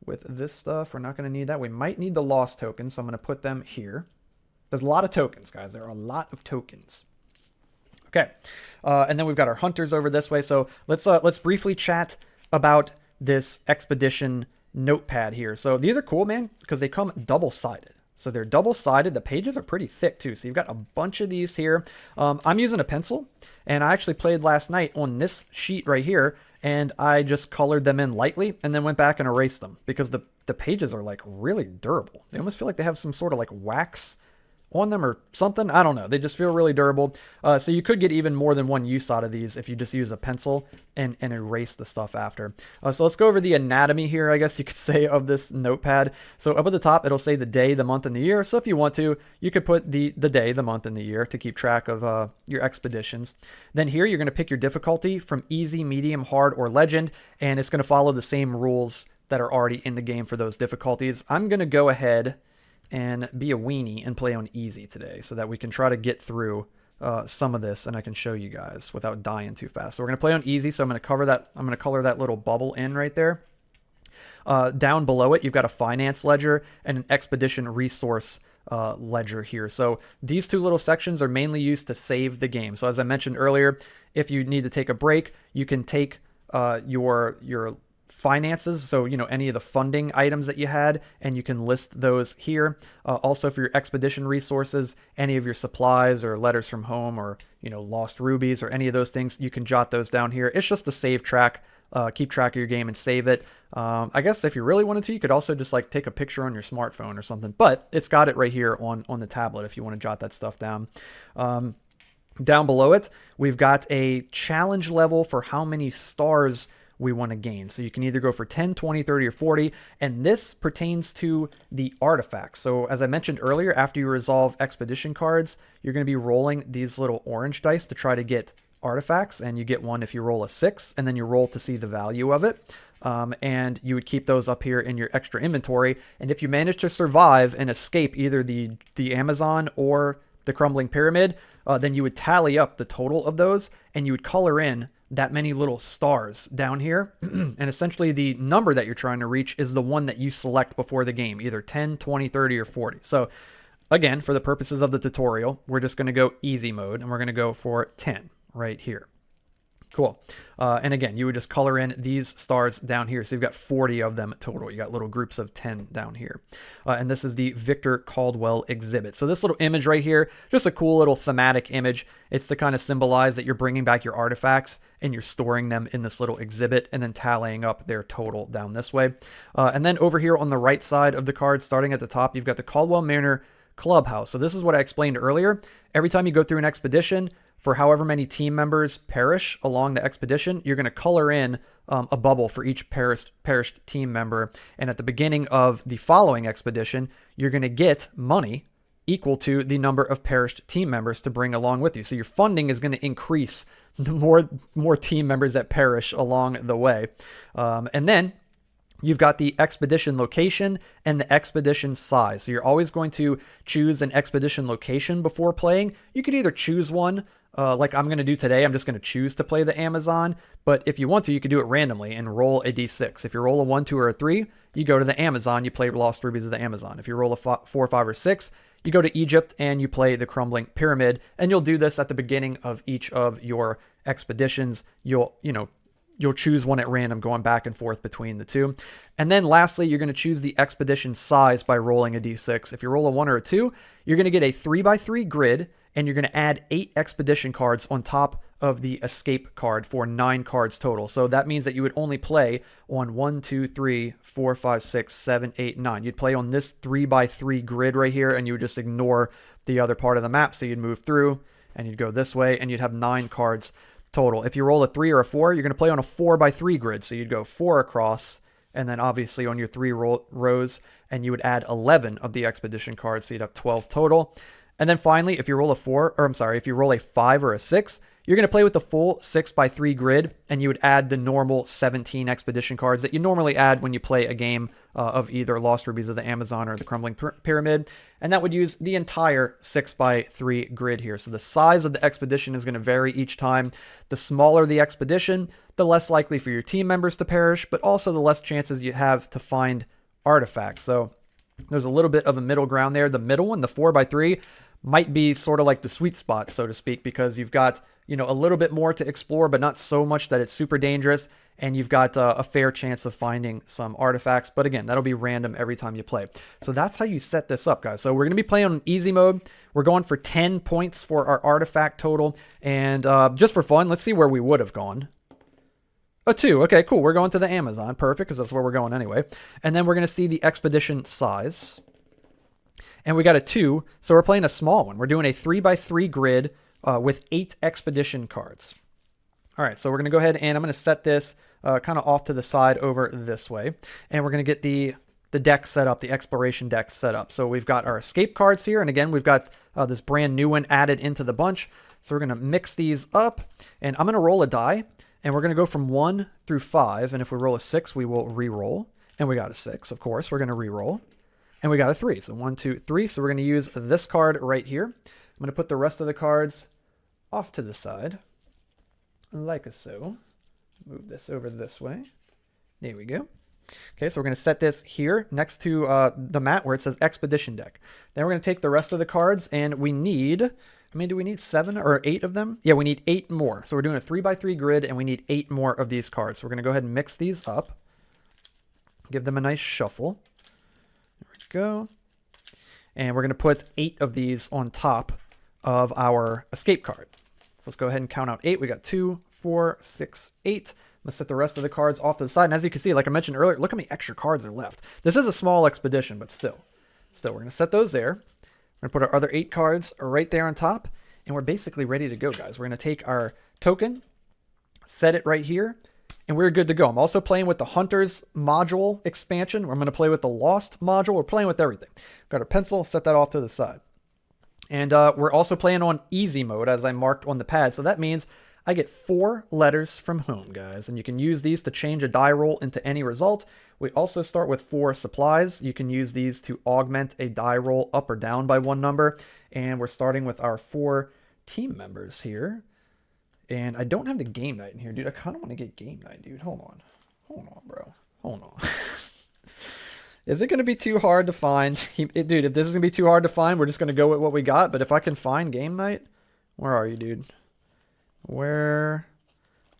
with this stuff. We're not going to need that. We might need the lost tokens, so I'm going to put them here. There's a lot of tokens, guys. There are a lot of tokens. Okay, and then we've got our hunters over this way. So let's briefly chat about this expedition notepad here. So these are cool, man, because they come double-sided. So they're double-sided. The pages are pretty thick too. So you've got a bunch of these here. I'm using a pencil, and I actually played last night on this sheet right here, and I just colored them in lightly and then went back and erased them because the pages are like really durable. They almost feel like they have some sort of like wax on them or something. I don't know. They just feel really durable. So you could get even more than one use out of these if you just use a pencil and erase the stuff after. So let's go over the anatomy here, I guess you could say, of this notepad. So up at the top, it'll say the day, the month, and the year. So if you want to, you could put the day, the month, and the year to keep track of your expeditions. Then here, you're going to pick your difficulty from easy, medium, hard, or legend, and it's going to follow the same rules that are already in the game for those difficulties. I'm going to go ahead and be a weenie and play on easy today so that we can try to get through some of this and I can show you guys without dying too fast. So we're going to play on easy. So I'm going to cover that. I'm going to color that little bubble in right there. Down below it, you've got a finance ledger and an expedition resource ledger here. So these two little sections are mainly used to save the game. So as I mentioned earlier, if you need to take a break, you can take your finances, so any of the funding items that you had, and you can list those here. Also for your expedition resources, any of your supplies or letters from home or lost rubies or any of those things, you can jot those down here. It's just to save track, keep track of your game and save it. I guess if you really wanted to, you could also just like take a picture on your smartphone or something, but it's got it right here on the tablet if you want to jot that stuff down. Down below it, we've got a challenge level for how many stars we want to gain. So you can either go for 10, 20, 30, or 40, and this pertains to the artifacts. So as I mentioned earlier, after you resolve expedition cards, you're going to be rolling these little orange dice to try to get artifacts, and you get one if you roll a 6, and then you roll to see the value of it. And you would keep those up here in your extra inventory, and if you manage to survive and escape either the Amazon or the Crumbling Pyramid, then you would tally up the total of those, and you would color in that many little stars down here. And essentially the number that you're trying to reach is the one that you select before the game, either 10, 20, 30, or 40. So again, for the purposes of the tutorial, we're just going to go easy mode, and we're going to go for 10 right here. Cool. And again, you would just color in these stars down here. So you've got 40 of them total. You got little groups of 10 down here. And this is the Victor Caldwell exhibit. So this little image right here, just a cool little thematic image. It's to kind of symbolize that you're bringing back your artifacts and you're storing them in this little exhibit and then tallying up their total down this way. And then over here on the right side of the card, starting at the top, you've got the Caldwell Manor Clubhouse. So this is what I explained earlier. Every time you go through an expedition, for however many team members perish along the expedition, you're going to color in a bubble for each perished team member. And at the beginning of the following expedition, you're going to get money equal to the number of perished team members to bring along with you. So your funding is going to increase the more team members that perish along the way. And then you've got the expedition location and the expedition size. So you're always going to choose an expedition location before playing. You could either choose one, like I'm going to do today. I'm just going to choose to play the Amazon. But if you want to, you could do it randomly and roll a d6. If you roll a 1, 2, or a 3, you go to the Amazon. You play Lost Rubies of the Amazon. If you roll a 4, 5, or 6, you go to Egypt and you play the Crumbling Pyramid. And you'll do this at the beginning of each of your expeditions. You'll choose one at random, going back and forth between the two. And then lastly, you're going to choose the expedition size by rolling a d6. If you roll a 1 or a 2, you're going to get a 3x3 grid, and you're going to add 8 expedition cards on top of the escape card for 9 cards total. So that means that you would only play on 1, 2, 3, 4, 5, 6, 7, 8, 9. You'd play on this 3x3 grid right here, and you would just ignore the other part of the map. So you'd move through, and you'd go this way, and you'd have 9 cards total. If you roll a 3 or a 4, you're going to play on a 4x3 grid. So you'd go 4 across, and then obviously on your 3 rows, and you would add 11 of the expedition cards. So you'd have 12 total. And then finally, if you roll a 5 or a 6, you're going to play with the full 6x3 grid, and you would add the normal 17 expedition cards that you normally add when you play a game of either Lost Rubies of the Amazon or the Crumbling Pyramid. And that would use the entire 6x3 grid here. So the size of the expedition is going to vary each time. The smaller the expedition, the less likely for your team members to perish, but also the less chances you have to find artifacts. So there's a little bit of a middle ground there. The middle one, the 4x3, might be sort of like the sweet spot, so to speak, because you've got, a little bit more to explore, but not so much that it's super dangerous, and you've got a fair chance of finding some artifacts. But again, that'll be random every time you play. So that's how you set this up, guys. So we're going to be playing on easy mode. We're going for 10 points for our artifact total, and just for fun, let's see where we would have gone. A 2. Okay, cool. We're going to the Amazon. Perfect, because that's where we're going anyway. And then we're going to see the expedition size. And we got a 2, so we're playing a small one. We're doing a 3x3 grid with 8 expedition cards. All right, so we're going to go ahead and I'm going to set this kind of off to the side over this way. And we're going to get the deck set up, the exploration deck set up. So we've got our escape cards here. And again, we've got this brand new one added into the bunch. So we're going to mix these up. And I'm going to roll a die. And we're going to go from 1 through 5. And if we roll a 6, we will re-roll. And we got a 6, of course. We're going to re-roll. And we got a 3. So 1, 2, 3. So we're going to use this card right here. I'm going to put the rest of the cards off to the side, like so. Move this over this way. There we go. Okay, so we're going to set this here next to the mat where it says Expedition Deck. Then we're going to take the rest of the cards, and we need, do we need 7 or 8 of them? Yeah, we need 8 more. So we're doing a 3x3 grid, and we need 8 more of these cards. So we're going to go ahead and mix these up. Give them a nice shuffle. Go. And we're going to put 8 of these on top of our escape card. So let's go ahead and count out 8. We got 2, 4, 6, 8. Let's set the rest of the cards off to the side. And as you can see, like I mentioned earlier, look how many extra cards are left. This is a small expedition, but still, we're going to set those there. We're going to put our other 8 cards right there on top. And we're basically ready to go, guys. We're going to take our token, set it right here, and we're good to go. I'm also playing with the Hunters module expansion. I'm going to play with the Lost module. We're playing with everything. Got our pencil, set that off to the side. And we're also playing on easy mode, as I marked on the pad. So that means I get 4 letters from home, guys. And you can use these to change a die roll into any result. We also start with 4 supplies. You can use these to augment a die roll up or down by 1 number. And we're starting with our 4 team members here. And I don't have the game night in here, dude. I kind of want to get game night, dude. Hold on, bro. Hold on. Is it going to be too hard to find? Dude, if this is going to be too hard to find, we're just going to go with what we got. But if I can find game night, where are you, dude? Where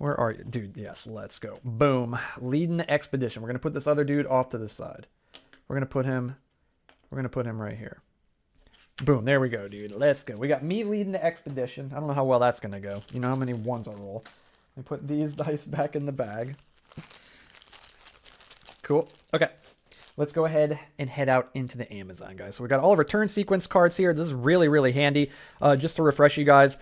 are you? Dude, yes, let's go. Boom. Leading the expedition. We're going to put this other dude off to the side. We're going to put him right here. Boom, there we go, dude. Let's go. We got me leading the expedition. I don't know how well that's going to go. You know how many ones I roll. I put these dice back in the bag. Cool. Okay. Let's go ahead and head out into the Amazon, guys. So we got all of our turn sequence cards here. This is really, really handy. Just to refresh you guys,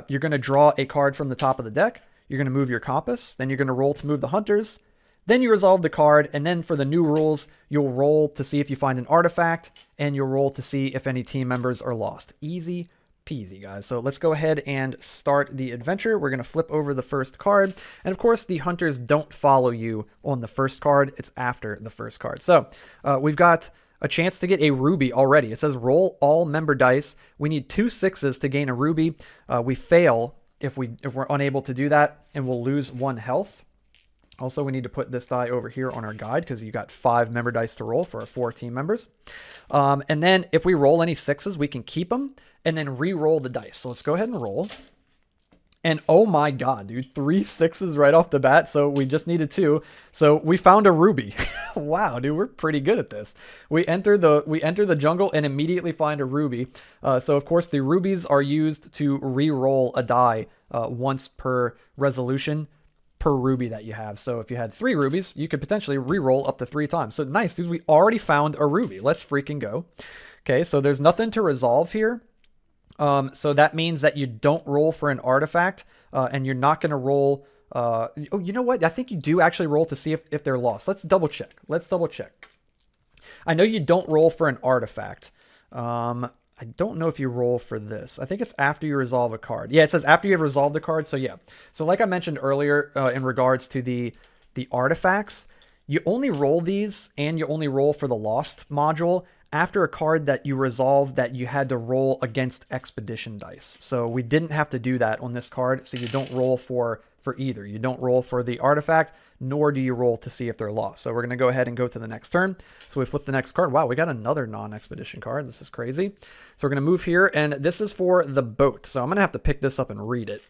you're going to draw a card from the top of the deck. You're going to move your compass. Then you're going to roll to move the hunters. Then you resolve the card, and then for the new rules, you'll roll to see if you find an artifact, and you'll roll to see if any team members are lost. Easy peasy, guys. So let's go ahead and start the adventure. We're going to flip over the first card, and of course, the hunters don't follow you on the first card. It's after the first card. So we've got a chance to get a ruby already. It says roll all member dice. We need 2 6s to gain a ruby. We fail if we're unable to do that, and we'll lose 1 health. Also, we need to put this die over here on our guide because you got 5 member dice to roll for our 4 team members. And then if we roll any 6s, we can keep them and then re-roll the dice. So let's go ahead and roll. And oh my god, dude, 3 6s right off the bat. So we just needed 2. So we found a ruby. Wow, dude, we're pretty good at this. We enter the jungle and immediately find a ruby. So of course the rubies are used to re-roll a die once per resolution per ruby that you have. So if you had 3 rubies, you could potentially re-roll up to 3 times. So nice, dude, we already found a ruby. Let's freaking go. Okay, so there's nothing to resolve here. So that means that you don't roll for an artifact, and you're not going to roll. Oh, you know what? I think you do actually roll to see if they're lost. Let's double check. I know you don't roll for an artifact. I don't know if you roll for this. I think it's after you resolve a card. Yeah, it says after you have resolved the card. So yeah. So like I mentioned earlier, in regards to the artifacts, you only roll these, and you only roll for the Lost module after a card that you resolve that you had to roll against expedition dice. So we didn't have to do that on this card. So you don't roll for either. You don't roll for the artifact, nor do you roll to see if they're lost. So we're going to go ahead and go to the next turn. So we flip the next card. Wow, we got another non-expedition card. This is crazy. So we're going to move here, and this is for the boat. So I'm going to have to pick this up and read it.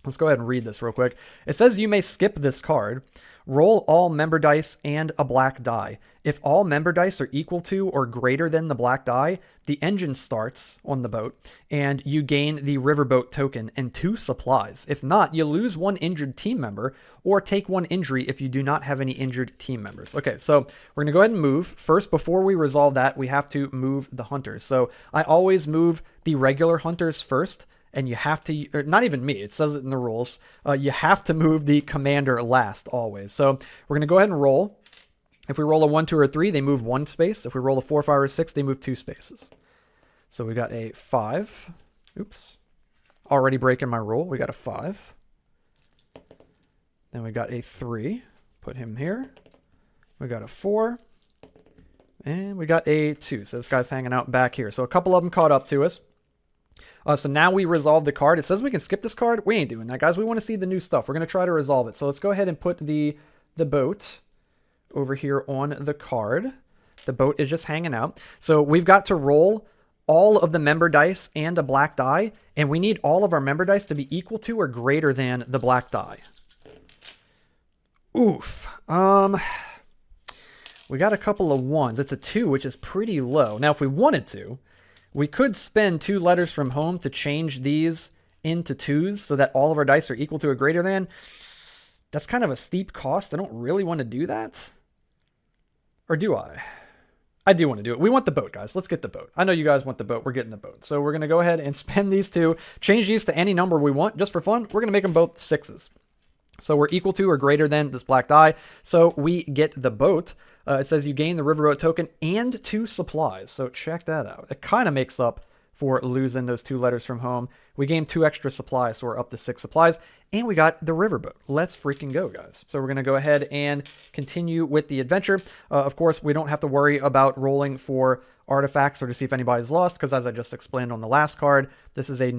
Let's go ahead and read this real quick. It says you may skip this card. Roll all member dice and a black die. If all member dice are equal to or greater than the black die, the engine starts on the boat, and you gain the riverboat token and 2 supplies. If not, you lose 1 injured team member, or take 1 injury if you do not have any injured team members. Okay, so we're going to go ahead and move. First, before we resolve that, we have to move the hunters. So I always move the regular hunters first, and you have to, or not even me, it says it in the rules, you have to move the commander last always. So we're going to go ahead and roll. If we roll a 1, 2, or 3, they move 1 space. If we roll a 4, 5, or 6, they move 2 spaces. So we got a 5. Oops. Already breaking my rule. We got a 5. Then we got a 3. Put him here. We got a 4. And we got a 2. So this guy's hanging out back here. So a couple of them caught up to us. So now we resolve the card. It says we can skip this card. We ain't doing that, guys. We want to see the new stuff. We're going to try to resolve it. So let's go ahead and put the boat over here on the card. The boat is just hanging out. So we've got to roll all of the member dice and a black die, and we need all of our member dice to be equal to or greater than the black die. Oof. We got a couple of 1s. It's a 2, which is pretty low. Now, if we wanted to, we could spend 2 letters from home to change these into 2s so that all of our dice are equal to or greater than. That's kind of a steep cost. I don't really want to do that. Or do I? I do want to do it. We want the boat, guys. Let's get the boat. I know you guys want the boat. We're getting the boat. So we're going to go ahead and spend these 2, change these to any number we want just for fun. We're going to make them both 6s. So we're equal to or greater than this black die. So we get the boat. It says you gain the riverboat token and 2 supplies. So check that out. It kind of makes up for losing those 2 letters from home. We gained 2 extra supplies, so we're up to 6 supplies. And we got the riverboat. Let's freaking go, guys. So we're going to go ahead and continue with the adventure. Of course, we don't have to worry about rolling for artifacts or to see if anybody's lost, because as I just explained on the last card, this is a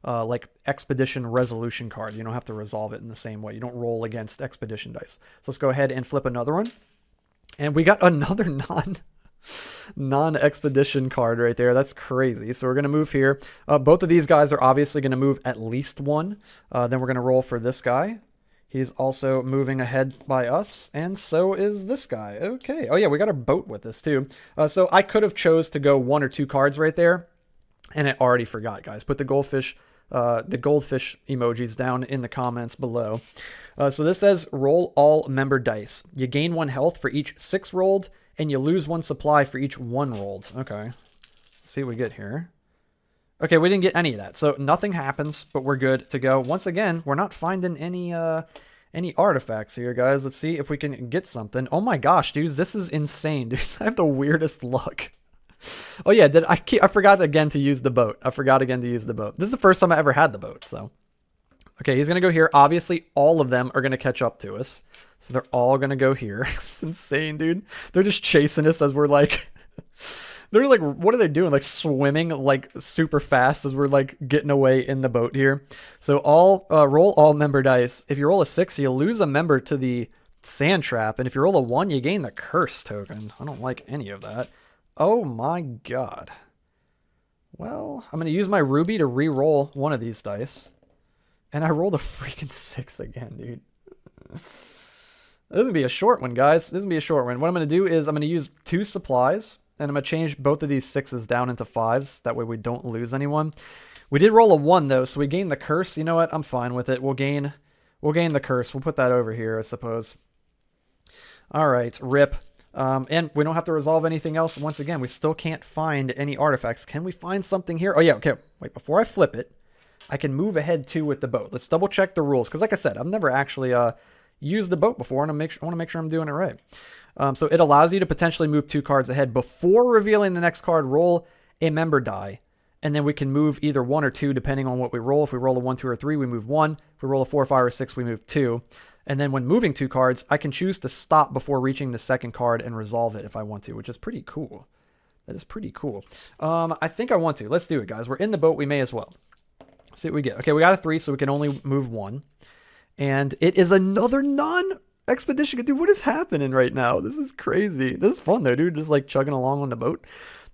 like expedition resolution card. You don't have to resolve it in the same way. You don't roll against expedition dice. So let's go ahead and flip another one. And we got another non-expedition card right there. That's crazy. So we're going to move here. Both of these guys are obviously going to move at least 1. Then we're going to roll for this guy. He's also moving ahead by us, and so is this guy. Okay. Oh, yeah, we got a boat with this, too. So I could have chose to go 1 or 2 cards right there, and I already forgot, guys. Put the goldfish emojis down in the comments below. So this says, roll all member dice. You gain 1 health for each 6 rolled, and you lose 1 supply for each 1 rolled. Okay. Let's see what we get here. Okay, we didn't get any of that. So nothing happens, but we're good to go. Once again, we're not finding any any artifacts here, guys. Let's see if we can get something. Oh my gosh, dudes, this is insane, dudes. I have the weirdest luck. Oh yeah, I forgot again to use the boat. I forgot again to use the boat. This is the first time I ever had the boat, so. Okay, he's going to go here. Obviously, all of them are going to catch up to us. So they're all going to go here. It's insane, dude. They're just chasing us as we're like... They're like, what are they doing? Like swimming like super fast as we're like getting away in the boat here. So roll all member dice. If you roll a 6, you lose a member to the sand trap. And if you roll a 1, you gain the curse token. I don't like any of that. Oh my god. Well, I'm going to use my ruby to re-roll one of these dice. And I rolled a freaking 6 again, dude. This is going to be a short one, guys. This is going to be a short one. What I'm going to do is I'm going to use 2 supplies. And I'm going to change both of these 6s down into 5s. That way we don't lose anyone. We did roll a 1, though, so we gained the curse. You know what? I'm fine with it. We'll gain the curse. We'll put that over here, I suppose. All right, rip. And we don't have to resolve anything else. Once again, we still can't find any artifacts. Can we find something here? Oh, yeah, okay. Wait, before I flip it, I can move ahead, too, with the boat. Let's double-check the rules. Because like I said, I've never actually used the boat before, and I want to make sure I'm doing it right. So it allows you to potentially move 2 cards ahead. Before revealing the next card, roll a member die. And then we can move either 1 or 2 depending on what we roll. If we roll a 1, 2, or 3, we move 1. If we roll a 4, 5, or 6, we move 2. And then when moving 2 cards, I can choose to stop before reaching the second card and resolve it if I want to, which is pretty cool. That is pretty cool. I think I want to. Let's do it, guys. We're in the boat. We may as well. See what we get. Okay, we got a 3, so we can only move 1. And it is another non-expedition. Dude, what is happening right now? This is crazy. This is fun, though, dude. Just like chugging along on the boat.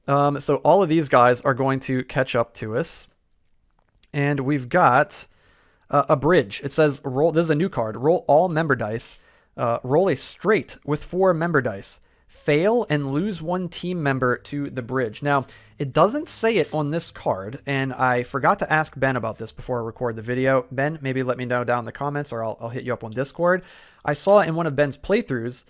So all of these guys are going to catch up to us. And we've got a bridge. It says, roll. This is a new card. Roll all member dice. Roll a straight with 4 member dice. Fail and lose 1 team member to the bridge. Now, it doesn't say it on this card, and I forgot to ask Ben about this before I record the video. Ben, maybe let me know down in the comments, or I'll hit you up on Discord. I saw in one of Ben's playthroughs,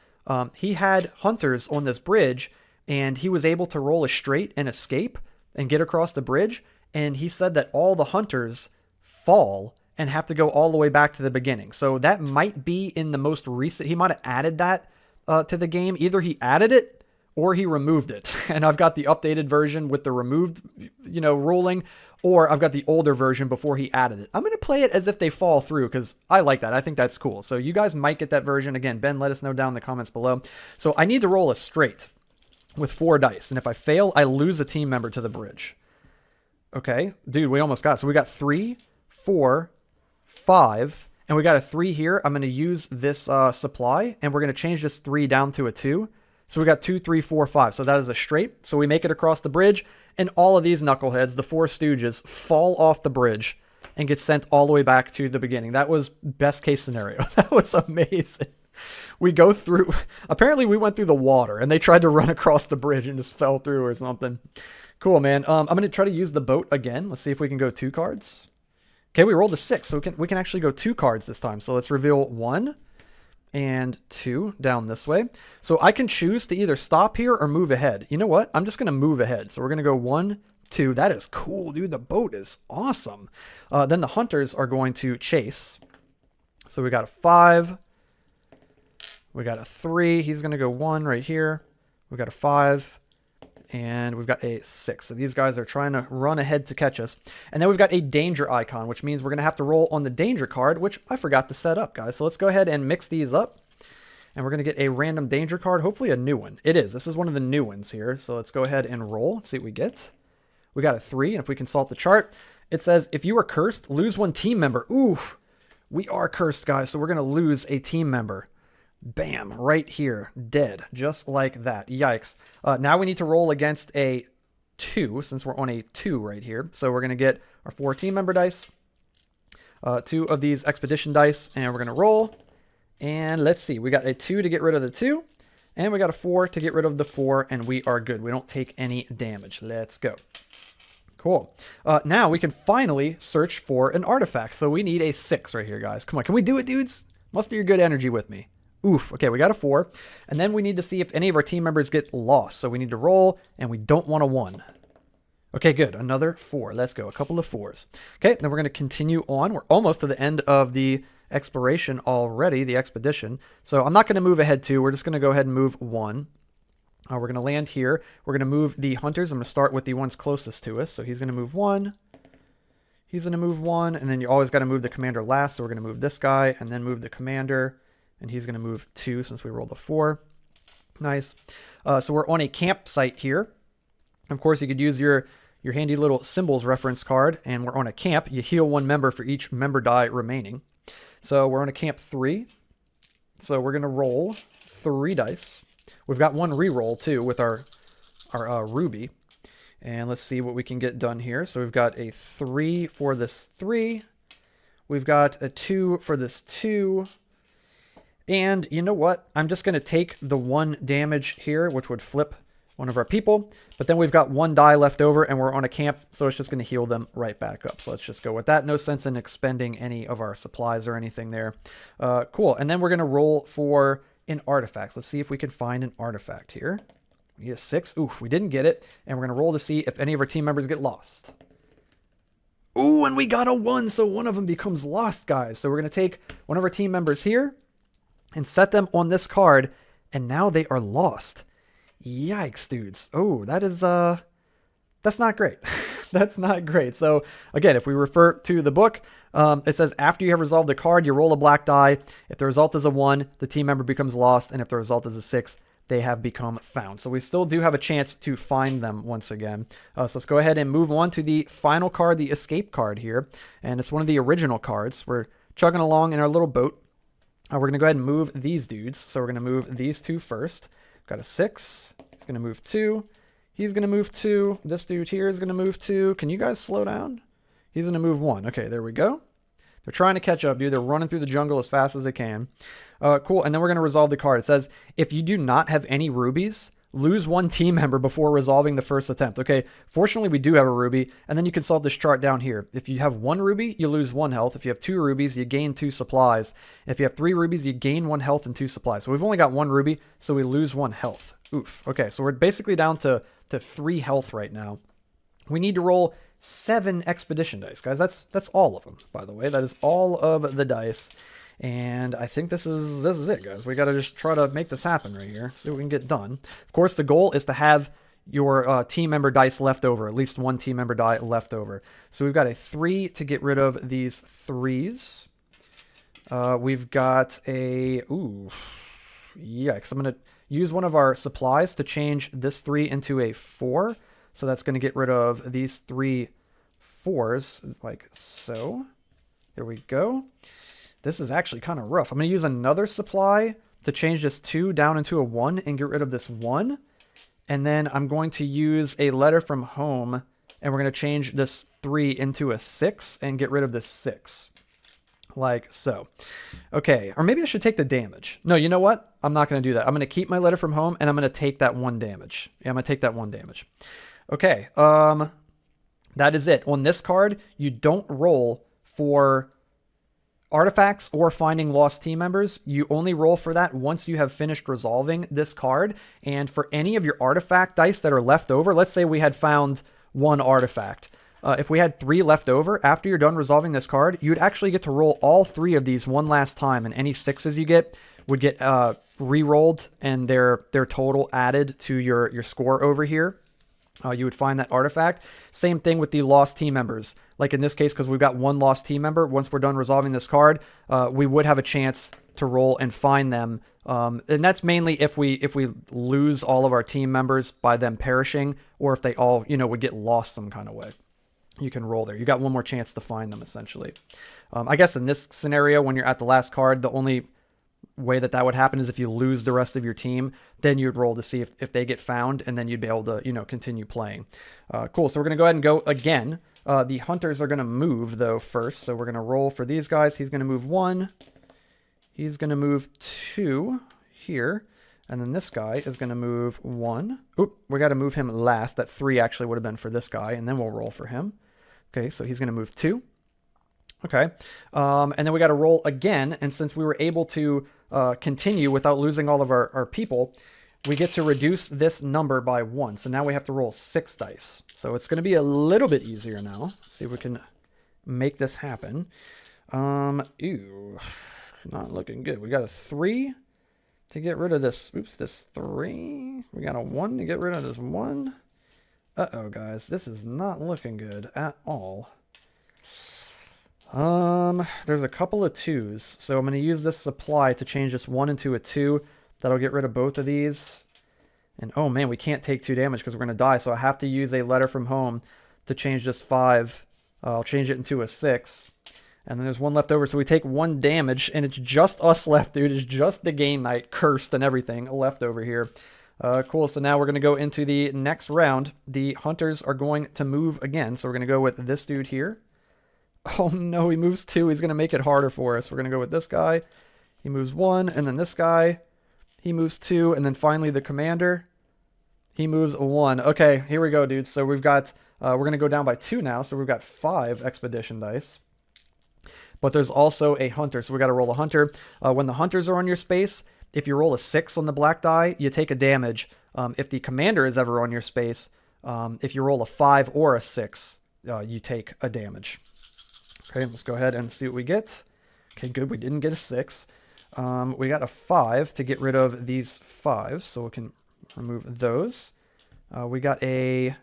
he had hunters on this bridge, and he was able to roll a straight and escape and get across the bridge, and he said that all the hunters fall and have to go all the way back to the beginning. So that might be in the most recent... He might have added that to the game. Either he added it or he removed it. And I've got the updated version with the removed, rolling, or I've got the older version before he added it. I'm going to play it as if they fall through because I like that. I think that's cool. So you guys might get that version. Again, Ben, let us know down in the comments below. So I need to roll a straight with 4 dice. And if I fail, I lose a team member to the bridge. Okay. Dude, we almost got it. So we got 3, 4, 5, and we got a 3 here. I'm going to use this supply, and we're going to change this 3 down to a 2. So we got 2, 3, 4, 5. So that is a straight. So we make it across the bridge, and all of these knuckleheads, the 4 stooges, fall off the bridge and get sent all the way back to the beginning. That was best case scenario. That was amazing. We go through... Apparently, we went through the water, and they tried to run across the bridge and just fell through or something. Cool, man. I'm going to try to use the boat again. Let's see if we can go 2 cards. Okay, we rolled a 6, so we can actually go 2 cards this time. So let's reveal 1 and 2 down this way. So I can choose to either stop here or move ahead. You know what? I'm just going to move ahead. So we're going to go 1, 2. That is cool, dude. The boat is awesome. Then the hunters are going to chase. So we got a 5. We got a 3. He's going to go 1 right here. We got a 5. And we've got a 6. So these guys are trying to run ahead to catch us. And then we've got a danger icon, which means we're going to have to roll on the danger card, which I forgot to set up, guys. So let's go ahead and mix these up. And we're going to get a random danger card, hopefully a new one. It is. This is one of the new ones here. So let's go ahead and roll. Let's see what we get. We got a 3. And if we consult the chart, it says, if you are cursed, lose 1 team member. Ooh, we are cursed, guys. So we're going to lose a team member. Bam, right here, dead, just like that. Yikes. Now we need to roll against a 2, since we're on a 2 right here. So we're going to get our 4 team member dice, 2 of these expedition dice, and we're going to roll. And let's see, we got a 2 to get rid of the 2, and we got a 4 to get rid of the 4, and we are good. We don't take any damage. Let's go. Cool. Now we can finally search for an artifact. So we need a 6 right here, guys. Come on, can we do it, dudes? Muster your good energy with me. Oof. Okay, we got a 4. And then we need to see if any of our team members get lost. So we need to roll, and we don't want a 1. Okay, good. Another 4. Let's go. A couple of 4s. Okay, then we're going to continue on. We're almost to the end of the exploration already, the expedition. So I'm not going to move ahead 2. We're just going to go ahead and move 1. We're going to land here. We're going to move the hunters. I'm going to start with the ones closest to us. So he's going to move 1. He's going to move 1. And then you always got to move the commander last. So we're going to move this guy and then move the commander. And he's going to move 2 since we rolled a 4. Nice. So we're on a campsite here. Of course, you could use your handy little symbols reference card, and we're on a camp. You heal 1 member for each member die remaining. So we're on a camp 3. So we're going to roll 3 dice. We've got 1 reroll too with our ruby. And let's see what we can get done here. So we've got a 3 for this 3. We've got a 2 for this 2. And you know what? I'm just going to take the 1 damage here, which would flip one of our people. But then we've got 1 die left over, and we're on a camp, so it's just going to heal them right back up. So let's just go with that. No sense in expending any of our supplies or anything there. Cool. And then we're going to roll for an artifact. Let's see if we can find an artifact here. We need a 6. Oof, we didn't get it. And we're going to roll to see if any of our team members get lost. Ooh, and we got a 1, so one of them becomes lost, guys. So we're going to take one of our team members here and set them on this card, and now they are lost. Yikes, dudes. Oh, that is, that's not great. That's not great. So again, if we refer to the book, it says after you have resolved the card, you roll a black die. If the result is a 1, the team member becomes lost, and if the result is a 6, they have become found. So we still do have a chance to find them once again. So let's go ahead and move on to the final card, the escape card here. And it's one of the original cards. We're chugging along in our little boat. We're going to go ahead and move these dudes. So we're going to move these 2 first. Got a 6. He's going to move 2. He's going to move 2. This dude here is going to move 2. Can you guys slow down? He's going to move 1. Okay, there we go. They're trying to catch up, dude. They're running through the jungle as fast as they can. Cool. And then we're going to resolve the card. It says, if you do not have any rubies, lose 1 team member before resolving the first attempt. Okay, fortunately, we do have a ruby. And then you consult this chart down here. If you have 1 ruby, you lose 1 health. If you have 2 rubies, you gain 2 supplies. If you have 3 rubies, you gain 1 health and 2 supplies. So we've only got 1 ruby, so we lose 1 health. Oof. Okay, so we're basically down to 3 health right now. We need to roll 7 expedition dice, guys. That's all of them, by the way. That is all of the dice. And I think this is it, guys. We got to just try to make this happen right here. See what we can get done. Of course, the goal is to have your team member dice left over. At least 1 team member die left over. So we've got a 3 to get rid of these 3s. We've got a... Ooh. Yikes. I'm going to use one of our supplies to change this 3 into a 4. So that's going to get rid of these 3 4s, like so. There we go. This is actually kind of rough. I'm going to use another supply to change this 2 down into a 1 and get rid of this 1. And then I'm going to use a letter from home, and we're going to change this 3 into a 6 and get rid of this 6. Like so. Okay, or maybe I should take the damage. No, you know what? I'm not going to do that. I'm going to keep my letter from home, and I'm going to take that 1 damage. Yeah, I'm going to take that 1 damage. Okay, that is it. On this card, you don't roll for artifacts or finding lost team members. You only roll for that once you have finished resolving this card. And for any of your artifact dice that are left over, let's say we had found 1 artifact. If we had 3 left over, after you're done resolving this card, you'd actually get to roll all 3 of these one last time, and any 6s you get would get re-rolled and their total added to your score over here. You would find that artifact. Same thing with the lost team members. Like in this case, because we've got 1 lost team member, once we're done resolving this card, we would have a chance to roll and find them. And that's mainly if we lose all of our team members by them perishing, or if they all, would get lost some kind of way. You can roll there. You got 1 more chance to find them, essentially. I guess in this scenario, when you're at the last card, the only way that would happen is if you lose the rest of your team, then you'd roll to see if they get found, and then you'd be able to, continue playing. Cool. So we're going to go ahead and go again. The hunters are going to move, though, first. So we're going to roll for these guys. He's going to move 1. He's going to move 2 here. And then this guy is going to move 1. Oop, we got to move him last. That 3 actually would have been for this guy, and then we'll roll for him. Okay, so he's going to move 2. Okay, and then we got to roll again, and since we were able to continue without losing all of our people, we get to reduce this number by 1. So now we have to roll 6 dice. So it's going to be a little bit easier now. Let's see if we can make this happen. Ew, not looking good. We got a 3 to get rid of this. Oops, this 3. We got a 1 to get rid of this 1. Uh-oh, guys. This is not looking good at all. There's a couple of 2s. So I'm going to use this supply to change this 1 into a 2. That'll get rid of both of these. And oh man, we can't take 2 damage because we're going to die. So I have to use a letter from home to change this 5. I'll change it into a 6. And then there's 1 left over. So we take 1 damage and it's just us left, dude. It's just the game night, cursed and everything left over here. Cool. So now we're going to go into the next round. The hunters are going to move again. So we're going to go with this dude here. Oh no, he moves 2. He's going to make it harder for us. We're going to go with this guy. He moves 1, and then this guy. He moves 2, and then finally the commander. He moves 1. Okay, here we go, dude. So we've got, we're going to go down by 2 now. So we've got 5 expedition dice. But there's also a hunter, so we got to roll a hunter. When the hunters are on your space, if you roll a 6 on the black die, you take a damage. If the commander is ever on your space, if you roll a 5 or a 6, you take a damage. Okay, let's go ahead and see what we get. Okay, good. We didn't get a 6. We got a 5 to get rid of these 5, so we can remove those. We got a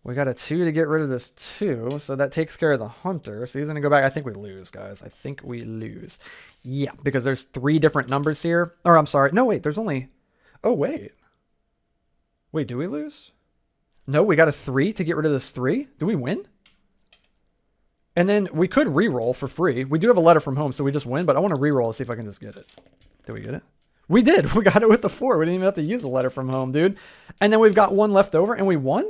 2 to get rid of this 2, so that takes care of the hunter. So he's going to go back. I think we lose, guys. I think we lose. Yeah, because there's 3 different numbers here. Or I'm sorry. No, wait, there's only... Oh, wait. Wait, do we lose? No, we got a 3 to get rid of this 3. Do we win? And then we could re-roll for free. We do have a letter from home, so we just win, but I want to re-roll to see if I can just get it. Did we get it? We did. We got it with the 4. We didn't even have to use the letter from home, dude. And then we've got 1 left over, and we won?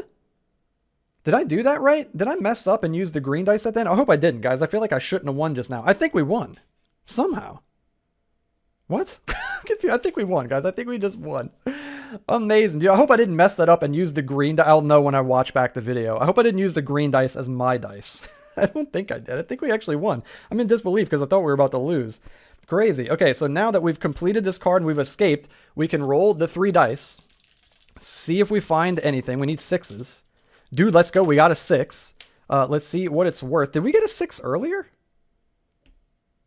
Did I do that right? Did I mess up and use the green dice at the end? I hope I didn't, guys. I feel like I shouldn't have won just now. I think we won. Somehow. What? I think we won, guys. I think we just won. Amazing, dude. I hope I didn't mess that up and use the green dice. I'll know when I watch back the video. I hope I didn't use the green dice as my dice. I don't think I did. I think we actually won. I'm in disbelief because I thought we were about to lose. Crazy. Okay, so now that we've completed this card and we've escaped, we can roll the 3 dice. See if we find anything. We need 6s. Dude, let's go. We got a 6. Let's see what it's worth. Did we get a 6 earlier?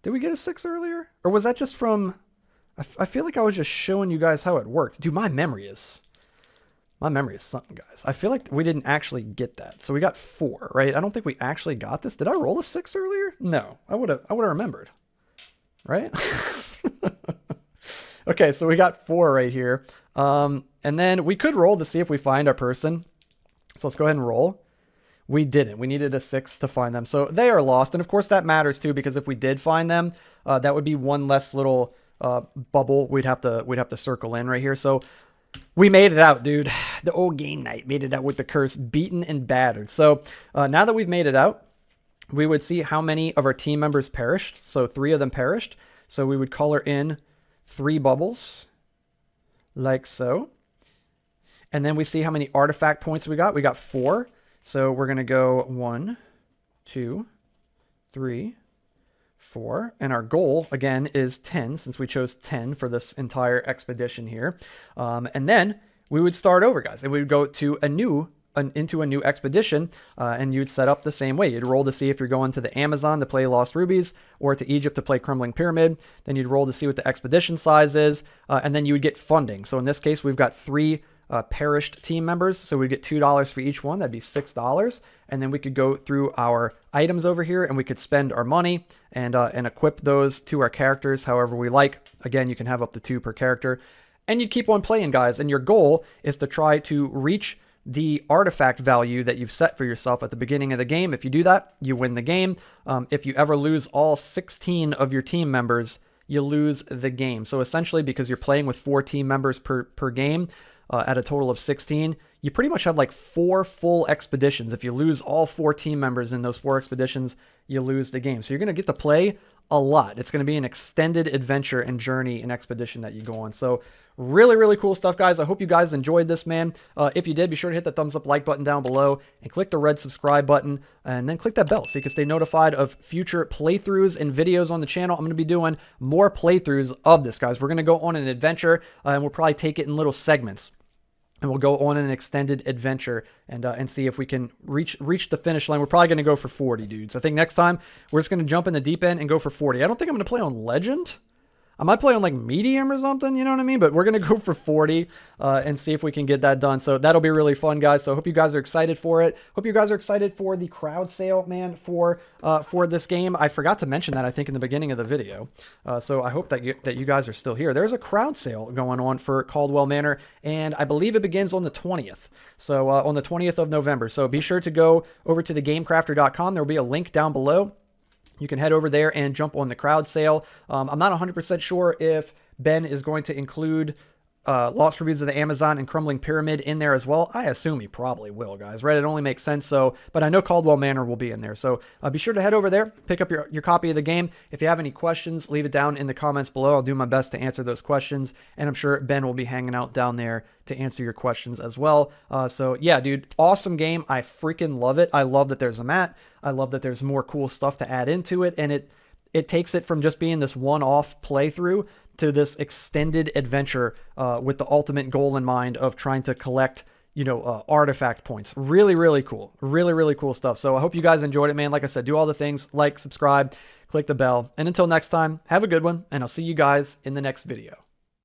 Did we get a 6 earlier? Or was that just from... I feel like I was just showing you guys how it worked. Dude, my memory is something, guys. I feel like we didn't actually get that. So we got 4, right? I don't think we actually got this. Did I roll a 6 earlier? No. I would have remembered. Right? Okay, so we got 4 right here. And then we could roll to see if we find our person. So let's go ahead and roll. We didn't. We needed a 6 to find them. So they are lost. And of course that matters too, because if we did find them, that would be 1 less little bubble we'd have to circle in right here. So we made it out, dude. The old game night made it out with the curse, beaten and battered. So now that we've made it out, we would see how many of our team members perished. So 3 of them perished. So we would color in 3 bubbles like so. And then we see how many artifact points we got. We got 4. So we're going to go 1, 2, 3, 4. And our goal, again, is 10, since we chose 10 for this entire expedition here. And then we would start over, guys. And we would go to into a new expedition, and you'd set up the same way. You'd roll to see if you're going to the Amazon to play Lost Rubies or to Egypt to play Crumbling Pyramid. Then you'd roll to see what the expedition size is, and then you would get funding. So in this case, we've got 3 perished team members, so we'd get $2 for each one. That'd be $6. And then we could go through our items over here, and we could spend our money and equip those to our characters however we like. Again, you can have up to 2 per character. And you keep on playing, guys, and your goal is to try to reach the artifact value that you've set for yourself at the beginning of the game. If you do that, you win the game. If you ever lose all 16 of your team members, you lose the game. So essentially, because you're playing with 4 team members per game, at a total of 16, you pretty much have like 4 full expeditions. If you lose all 4 team members in those 4 expeditions, you lose the game. So you're going to get to play a lot. It's going to be an extended adventure and journey and expedition that you go on. So really, really cool stuff, guys. I hope you guys enjoyed this, man. If you did, be sure to hit the thumbs up like button down below and click the red subscribe button and then click that bell so you can stay notified of future playthroughs and videos on the channel. I'm going to be doing more playthroughs of this, guys. We're going to go on an adventure and we'll probably take it in little segments. And we'll go on an extended adventure and see if we can reach the finish line. We're probably going to go for 40, dudes. I think next time we're just going to jump in the deep end and go for 40. I don't think I'm going to play on Legend. I might play on like medium or something, you know what I mean? But we're going to go for 40 and see if we can get that done. So that'll be really fun, guys. So I hope you guys are excited for it. Hope you guys are excited for the crowd sale, man, for this game. I forgot to mention that, I think, in the beginning of the video. So I hope that you guys are still here. There's a crowd sale going on for Caldwell Manor, and I believe it begins on the 20th. So on the 20th of November. So be sure to go over to thegamecrafter.com. There will be a link down below. You can head over there and jump on the crowd sale. I'm not 100% sure if Ben is going to include Lost Rubies of the Amazon and Crumbling Pyramid in there as well. I assume he probably will, guys, right? It only makes sense. So, but I know Caldwell Manor will be in there. So be sure to head over there, pick up your copy of the game. If you have any questions, leave it down in the comments below. I'll do my best to answer those questions. And I'm sure Ben will be hanging out down there to answer your questions as well. So yeah, dude, awesome game. I freaking love it. I love that there's a mat. I love that there's more cool stuff to add into it. And it takes it from just being this one-off playthrough to this extended adventure with the ultimate goal in mind of trying to collect, artifact points. Really, really cool. Really, really cool stuff. So I hope you guys enjoyed it, man. Like I said, do all the things, like, subscribe, click the bell. And until next time, have a good one, and I'll see you guys in the next video.